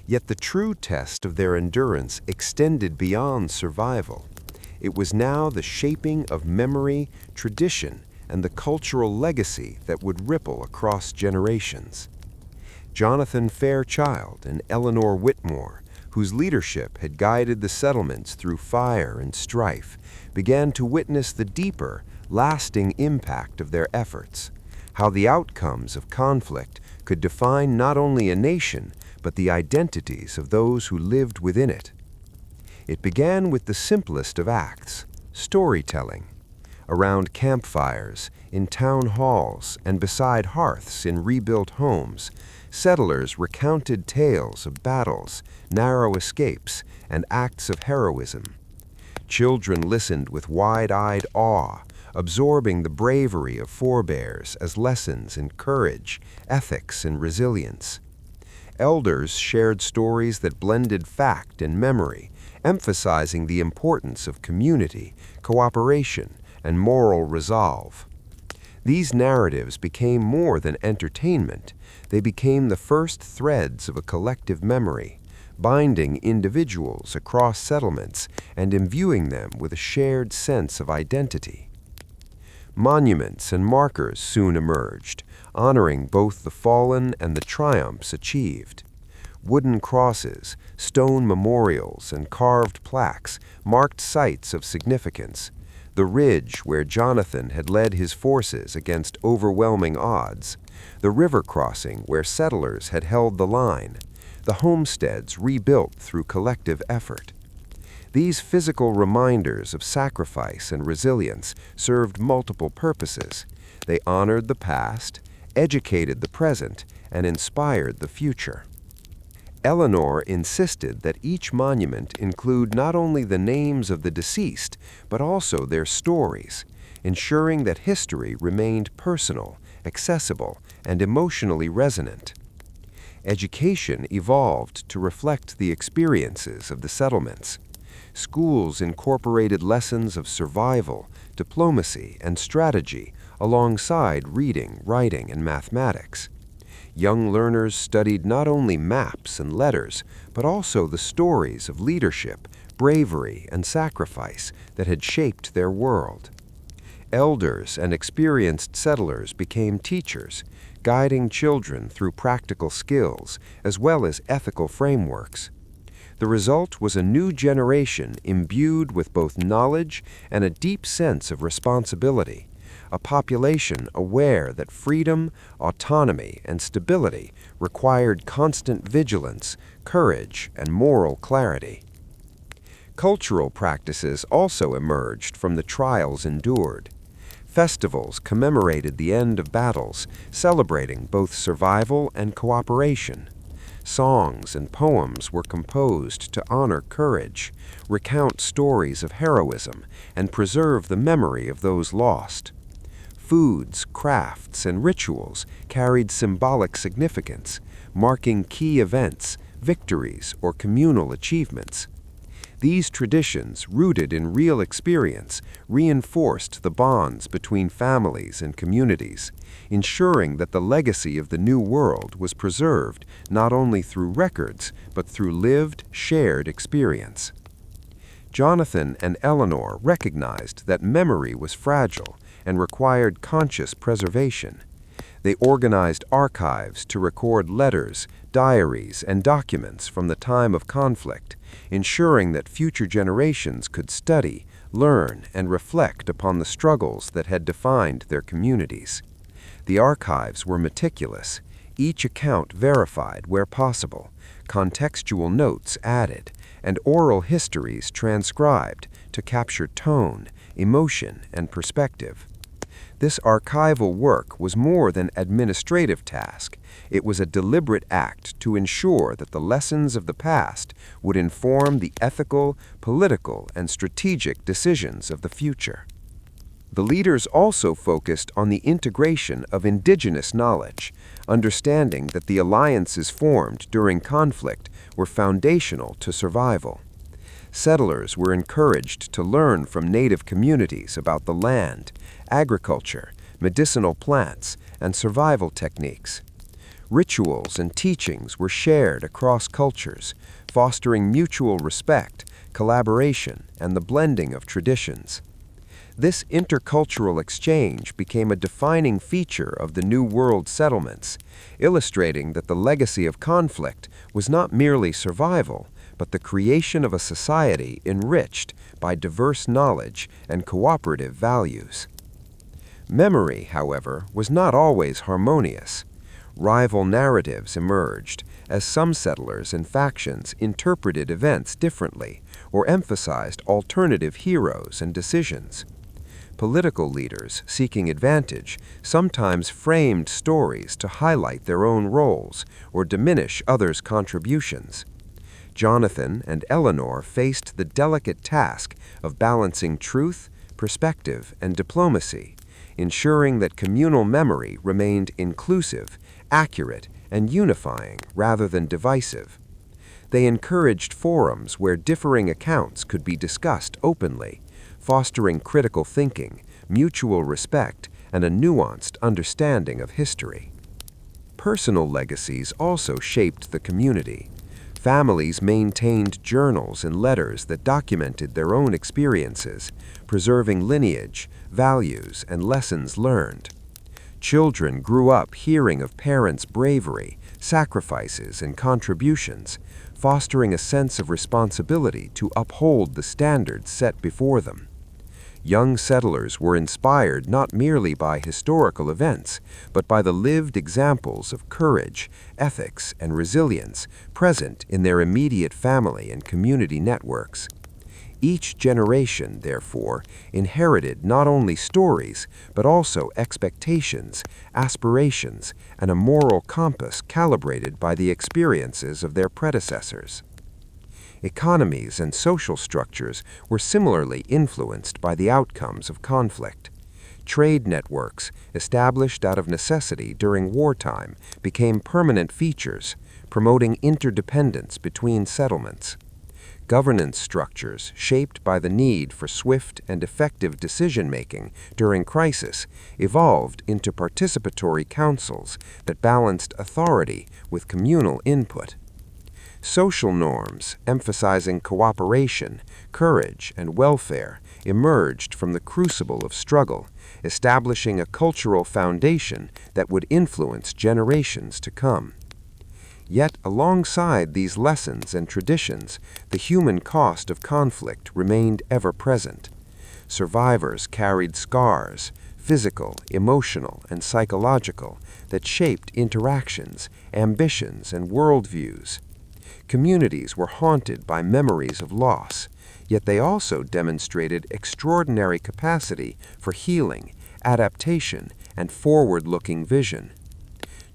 Yet the true test of their endurance extended beyond survival. It was now the shaping of memory, tradition, and the cultural legacy that would ripple across generations. Jonathan Fairchild and Eleanor Whitmore, whose leadership had guided the settlements through fire and strife, began to witness the deeper, lasting impact of their efforts, how the outcomes of conflict could define not only a nation, but the identities of those who lived within it. It began with the simplest of acts, storytelling. Around campfires, in town halls, and beside hearths in rebuilt homes, settlers recounted tales of battles, narrow escapes, and acts of heroism. Children listened with wide-eyed awe, absorbing the bravery of forebears as lessons in courage, ethics, and resilience. Elders shared stories that blended fact and memory, emphasizing the importance of community, cooperation, and moral resolve. These narratives became more than entertainment. They became the first threads of a collective memory, binding individuals across settlements and imbuing them with a shared sense of identity. Monuments and markers soon emerged, honoring both the fallen and the triumphs achieved. Wooden crosses, stone memorials, and carved plaques marked sites of significance. The ridge where Jonathan had led his forces against overwhelming odds, the river crossing where settlers had held the line, the homesteads rebuilt through collective effort. These physical reminders of sacrifice and resilience served multiple purposes. They honored the past, educated the present, and inspired the future. Eleanor insisted that each monument include not only the names of the deceased, but also their stories, ensuring that history remained personal, accessible, and emotionally resonant. Education evolved to reflect the experiences of the settlements. Schools incorporated lessons of survival, diplomacy, and strategy alongside reading, writing, and mathematics. Young learners studied not only maps and letters, but also the stories of leadership, bravery, and sacrifice that had shaped their world. Elders and experienced settlers became teachers, guiding children through practical skills as well as ethical frameworks. The result was a new generation imbued with both knowledge and a deep sense of responsibility, a population aware that freedom, autonomy, and stability required constant vigilance, courage, and moral clarity. Cultural practices also emerged from the trials endured. Festivals commemorated the end of battles, celebrating both survival and cooperation. Songs and poems were composed to honor courage, recount stories of heroism, and preserve the memory of those lost. Foods, crafts, and rituals carried symbolic significance, marking key events, victories, or communal achievements. These traditions, rooted in real experience, reinforced the bonds between families and communities, ensuring that the legacy of the New World was preserved not only through records, but through lived, shared experience. Jonathan and Eleanor recognized that memory was fragile and required conscious preservation. They organized archives to record letters, diaries, and documents from the time of conflict, ensuring that future generations could study, learn, and reflect upon the struggles that had defined their communities. The archives were meticulous, each account verified where possible, contextual notes added, and oral histories transcribed to capture tone, emotion, and perspective. This archival work was more than an administrative task. It was a deliberate act to ensure that the lessons of the past would inform the ethical, political, and strategic decisions of the future. The leaders also focused on the integration of indigenous knowledge, understanding that the alliances formed during conflict were foundational to survival. Settlers were encouraged to learn from native communities about the land, agriculture, medicinal plants, and survival techniques. Rituals and teachings were shared across cultures, fostering mutual respect, collaboration, and the blending of traditions. This intercultural exchange became a defining feature of the New World settlements, illustrating that the legacy of conflict was not merely survival, but the creation of a society enriched by diverse knowledge and cooperative values. Memory, however, was not always harmonious. Rival narratives emerged as some settlers and factions interpreted events differently or emphasized alternative heroes and decisions. Political leaders seeking advantage sometimes framed stories to highlight their own roles or diminish others' contributions. Jonathan and Eleanor faced the delicate task of balancing truth, perspective, and diplomacy, ensuring that communal memory remained inclusive, accurate, and unifying rather than divisive. They encouraged forums where differing accounts could be discussed openly, fostering critical thinking, mutual respect, and a nuanced understanding of history. Personal legacies also shaped the community. Families maintained journals and letters that documented their own experiences, preserving lineage, values, and lessons learned. Children grew up hearing of parents' bravery, sacrifices, and contributions, fostering a sense of responsibility to uphold the standards set before them. Young settlers were inspired not merely by historical events, but by the lived examples of courage, ethics, and resilience present in their immediate family and community networks. Each generation, therefore, inherited not only stories, but also expectations, aspirations, and a moral compass calibrated by the experiences of their predecessors. Economies and social structures were similarly influenced by the outcomes of conflict. Trade networks, established out of necessity during wartime, became permanent features, promoting interdependence between settlements. Governance structures, shaped by the need for swift and effective decision-making during crisis, evolved into participatory councils that balanced authority with communal input. Social norms, emphasizing cooperation, courage, and welfare, emerged from the crucible of struggle, establishing a cultural foundation that would influence generations to come. Yet, alongside these lessons and traditions, the human cost of conflict remained ever present. Survivors carried scars, physical, emotional, and psychological, that shaped interactions, ambitions, and worldviews. Communities were haunted by memories of loss, yet they also demonstrated extraordinary capacity for healing, adaptation, and forward-looking vision.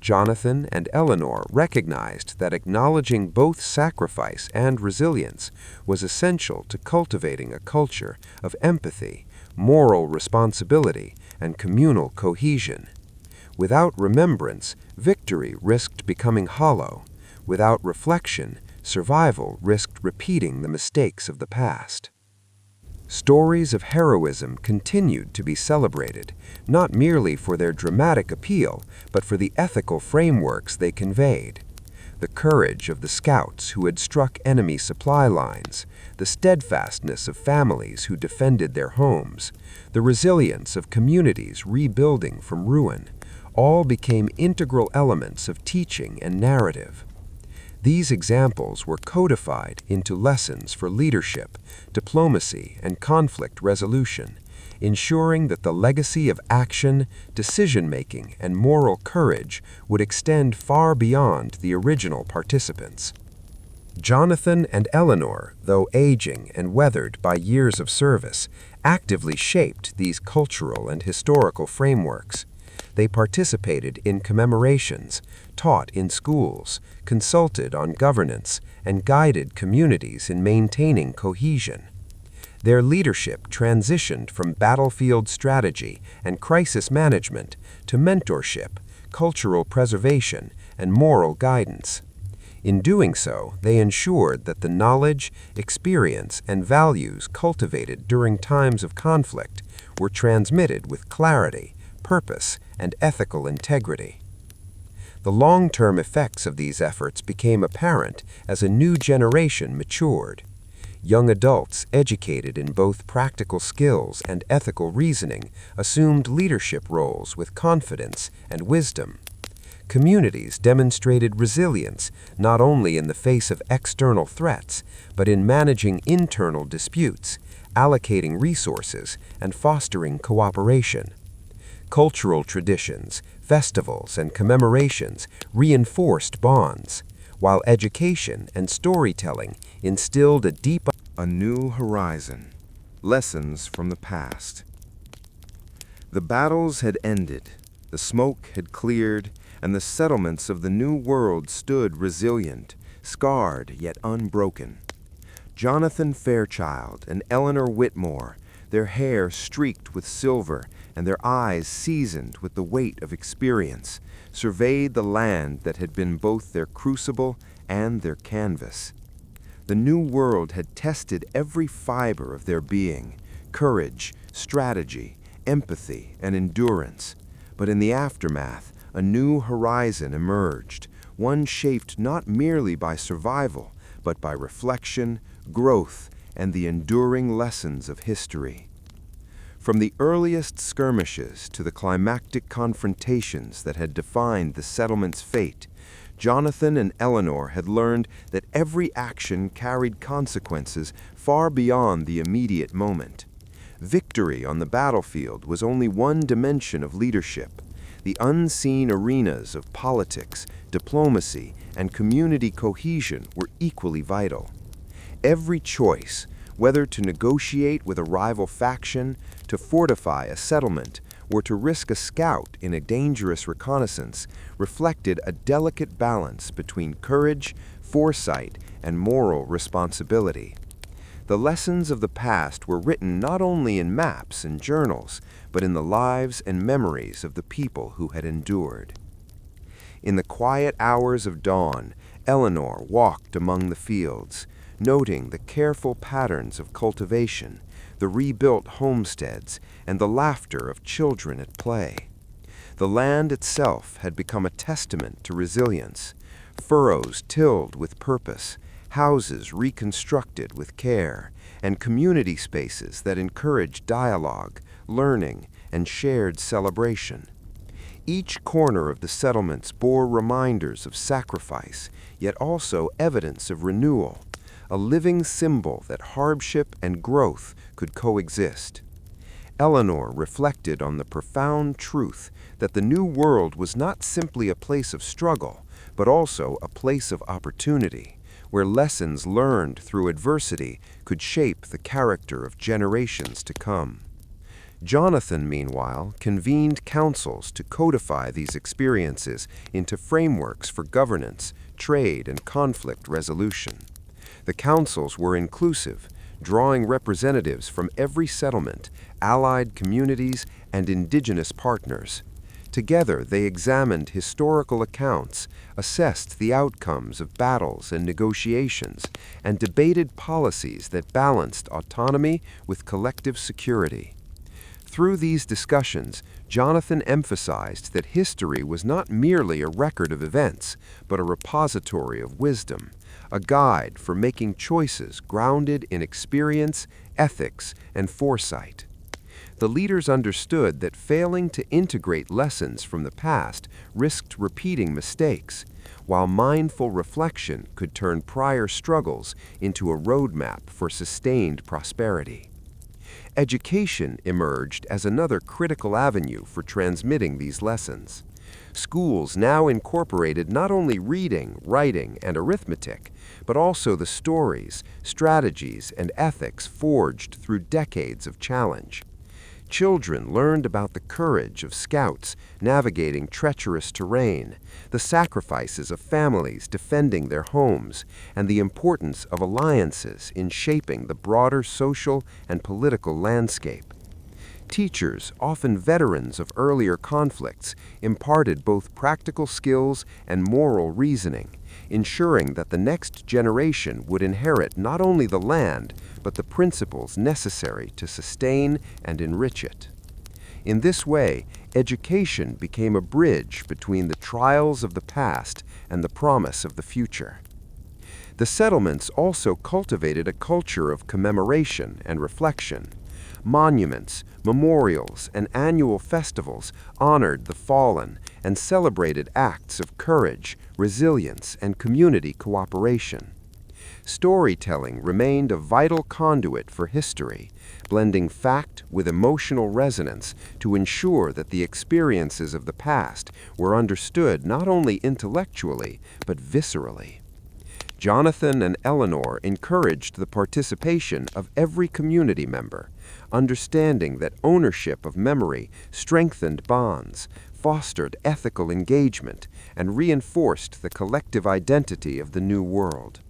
Jonathan and Eleanor recognized that acknowledging both sacrifice and resilience was essential to cultivating a culture of empathy, moral responsibility, and communal cohesion. Without remembrance, victory risked becoming hollow. Without reflection, survival risked repeating the mistakes of the past. Stories of heroism continued to be celebrated, not merely for their dramatic appeal, but for the ethical frameworks they conveyed. The courage of the scouts who had struck enemy supply lines, the steadfastness of families who defended their homes, the resilience of communities rebuilding from ruin, all became integral elements of teaching and narrative. These examples were codified into lessons for leadership, diplomacy, and conflict resolution, ensuring that the legacy of action, decision-making, and moral courage would extend far beyond the original participants. Jonathan and Eleanor, though aging and weathered by years of service, actively shaped these cultural and historical frameworks. They participated in commemorations, taught in schools, consulted on governance, and guided communities in maintaining cohesion. Their leadership transitioned from battlefield strategy and crisis management to mentorship, cultural preservation, and moral guidance. In doing so, they ensured that the knowledge, experience, and values cultivated during times of conflict were transmitted with clarity, purpose, and ethical integrity. The long-term effects of these efforts became apparent as a new generation matured. Young adults educated in both practical skills and ethical reasoning assumed leadership roles with confidence and wisdom. Communities demonstrated resilience not only in the face of external threats, but in managing internal disputes, allocating resources, and fostering cooperation. Cultural traditions, festivals, and commemorations reinforced bonds, while education and storytelling instilled A new horizon. Lessons from the past. The battles had ended, the smoke had cleared, and the settlements of the New World stood resilient, scarred yet unbroken. Jonathan Fairchild and Eleanor Whitmore, their hair streaked with silver and their eyes seasoned with the weight of experience, surveyed the land that had been both their crucible and their canvas. The New World had tested every fiber of their being, courage, strategy, empathy, and endurance. But in the aftermath, a new horizon emerged, one shaped not merely by survival, but by reflection, growth, and the enduring lessons of history. From the earliest skirmishes to the climactic confrontations that had defined the settlement's fate, Jonathan and Eleanor had learned that every action carried consequences far beyond the immediate moment. Victory on the battlefield was only one dimension of leadership. The unseen arenas of politics, diplomacy, and community cohesion were equally vital. Every choice, whether to negotiate with a rival faction, to fortify a settlement, or to risk a scout in a dangerous reconnaissance, reflected a delicate balance between courage, foresight, and moral responsibility. The lessons of the past were written not only in maps and journals, but in the lives and memories of the people who had endured. In the quiet hours of dawn, Eleanor walked among the fields, noting the careful patterns of cultivation, the rebuilt homesteads, and the laughter of children at play. The land itself had become a testament to resilience, furrows tilled with purpose, houses reconstructed with care, and community spaces that encouraged dialogue, learning, and shared celebration. Each corner of the settlements bore reminders of sacrifice, yet also evidence of renewal, a living symbol that hardship and growth could coexist. Eleanor reflected on the profound truth that the New World was not simply a place of struggle, but also a place of opportunity, where lessons learned through adversity could shape the character of generations to come. Jonathan, meanwhile, convened councils to codify these experiences into frameworks for governance, trade, and conflict resolution. The councils were inclusive, drawing representatives from every settlement, allied communities, and indigenous partners. Together, they examined historical accounts, assessed the outcomes of battles and negotiations, and debated policies that balanced autonomy with collective security. Through these discussions, Jonathan emphasized that history was not merely a record of events, but a repository of wisdom, a guide for making choices grounded in experience, ethics, and foresight. The leaders understood that failing to integrate lessons from the past risked repeating mistakes, while mindful reflection could turn prior struggles into a roadmap for sustained prosperity. Education emerged as another critical avenue for transmitting these lessons. Schools now incorporated not only reading, writing, and arithmetic, but also the stories, strategies, and ethics forged through decades of challenge. Children learned about the courage of scouts navigating treacherous terrain, the sacrifices of families defending their homes, and the importance of alliances in shaping the broader social and political landscape. Teachers, often veterans of earlier conflicts, imparted both practical skills and moral reasoning, ensuring that the next generation would inherit not only the land, but the principles necessary to sustain and enrich it. In this way, education became a bridge between the trials of the past and the promise of the future. The settlements also cultivated a culture of commemoration and reflection. Monuments, memorials, and annual festivals honored the fallen and celebrated acts of courage, resilience, and community cooperation. Storytelling remained a vital conduit for history, blending fact with emotional resonance to ensure that the experiences of the past were understood not only intellectually, but viscerally. Jonathan and Eleanor encouraged the participation of every community member, understanding that ownership of memory strengthened bonds, fostered ethical engagement, and reinforced the collective identity of the New World.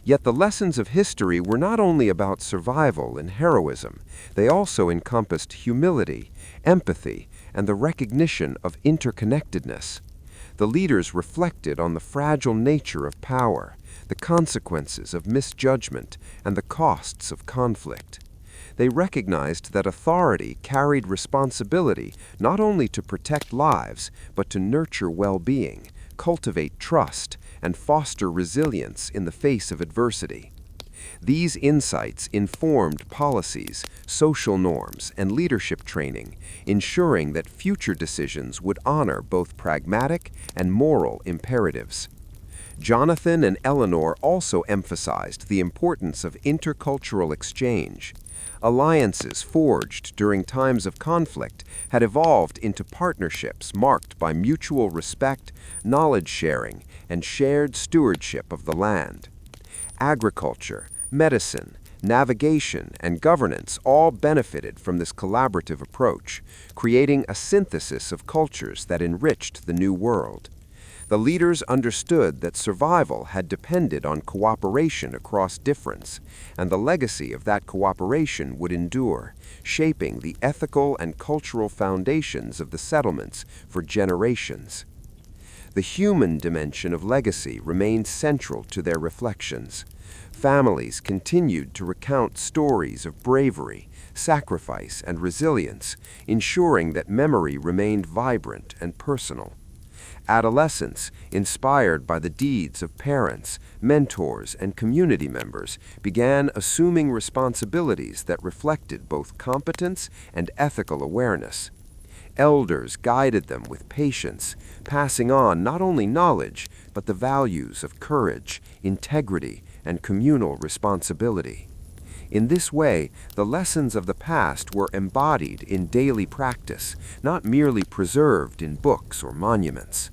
Yet the lessons of history were not only about survival and heroism, they also encompassed humility, empathy, and the recognition of interconnectedness. The leaders reflected on the fragile nature of power, the consequences of misjudgment, and the costs of conflict. They recognized that authority carried responsibility not only to protect lives, but to nurture well-being, cultivate trust, and foster resilience in the face of adversity. These insights informed policies, social norms, and leadership training, ensuring that future decisions would honor both pragmatic and moral imperatives. Jonathan and Eleanor also emphasized the importance of intercultural exchange. Alliances forged during times of conflict had evolved into partnerships marked by mutual respect, knowledge sharing, and shared stewardship of the land. Agriculture, medicine, navigation, and governance all benefited from this collaborative approach, creating a synthesis of cultures that enriched the New World. The leaders understood that survival had depended on cooperation across difference, and the legacy of that cooperation would endure, shaping the ethical and cultural foundations of the settlements for generations. The human dimension of legacy remained central to their reflections. Families continued to recount stories of bravery, sacrifice, and resilience, ensuring that memory remained vibrant and personal. Adolescents, inspired by the deeds of parents, mentors, and community members, began assuming responsibilities that reflected both competence and ethical awareness. Elders guided them with patience, passing on not only knowledge, but the values of courage, integrity, and communal responsibility. In this way, the lessons of the past were embodied in daily practice, not merely preserved in books or monuments.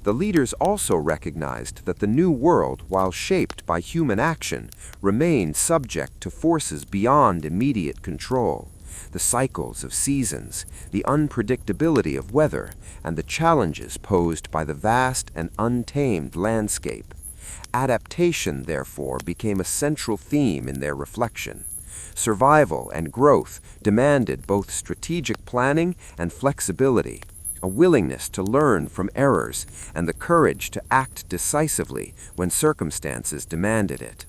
The leaders also recognized that the new world, while shaped by human action, remained subject to forces beyond immediate control. The cycles of seasons, the unpredictability of weather, and the challenges posed by the vast and untamed landscape. Adaptation, therefore, became a central theme in their reflection. Survival and growth demanded both strategic planning and flexibility, a willingness to learn from errors, and the courage to act decisively when circumstances demanded it.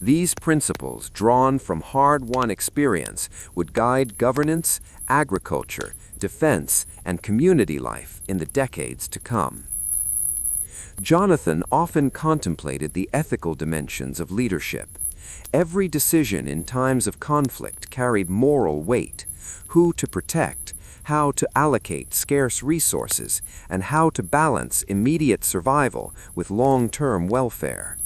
These principles, drawn from hard-won experience, would guide governance, agriculture, defense, and community life in the decades to come. Jonathan often contemplated the ethical dimensions of leadership. Every decision in times of conflict carried moral weight: who to protect, how to allocate scarce resources, and how to balance immediate survival with long-term welfare.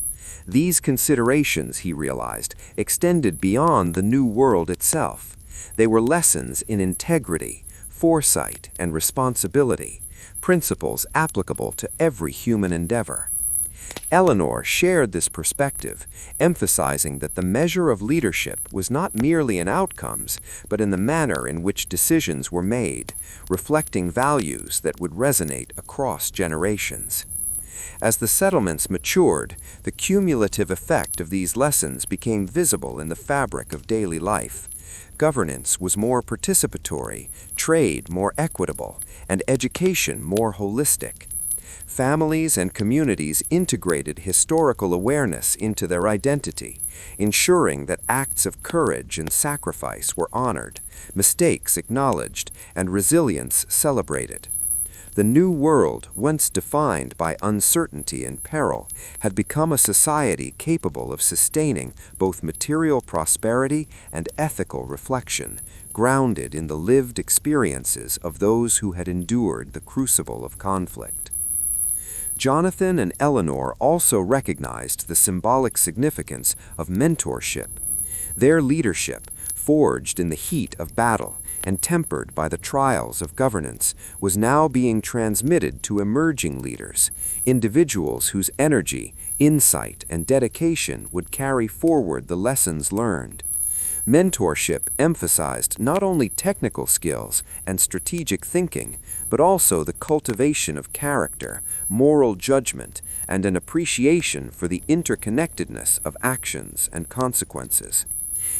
These considerations, he realized, extended beyond the new world itself. They were lessons in integrity, foresight, and responsibility, principles applicable to every human endeavor. Eleanor shared this perspective, emphasizing that the measure of leadership was not merely in outcomes, but in the manner in which decisions were made, reflecting values that would resonate across generations. As the settlements matured, the cumulative effect of these lessons became visible in the fabric of daily life. Governance was more participatory, trade more equitable, and education more holistic. Families and communities integrated historical awareness into their identity, ensuring that acts of courage and sacrifice were honored, mistakes acknowledged, and resilience celebrated. The new world, once defined by uncertainty and peril, had become a society capable of sustaining both material prosperity and ethical reflection, grounded in the lived experiences of those who had endured the crucible of conflict. Jonathan and Eleanor also recognized the symbolic significance of mentorship. Their leadership, forged in the heat of battle and tempered by the trials of governance, was now being transmitted to emerging leaders, individuals whose energy, insight, and dedication would carry forward the lessons learned. Mentorship emphasized not only technical skills and strategic thinking, but also the cultivation of character, moral judgment, and an appreciation for the interconnectedness of actions and consequences.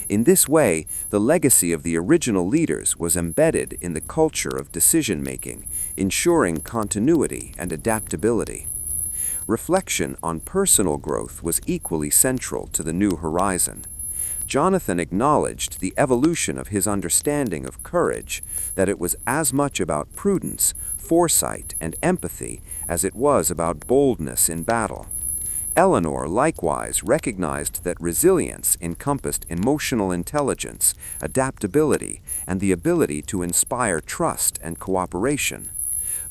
In this way, the legacy of the original leaders was embedded in the culture of decision-making, ensuring continuity and adaptability. Reflection on personal growth was equally central to the new horizon. Jonathan acknowledged the evolution of his understanding of courage, that it was as much about prudence, foresight, and empathy as it was about boldness in battle. Eleanor likewise recognized that resilience encompassed emotional intelligence, adaptability, and the ability to inspire trust and cooperation.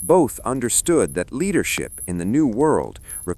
Both understood that leadership in the new world required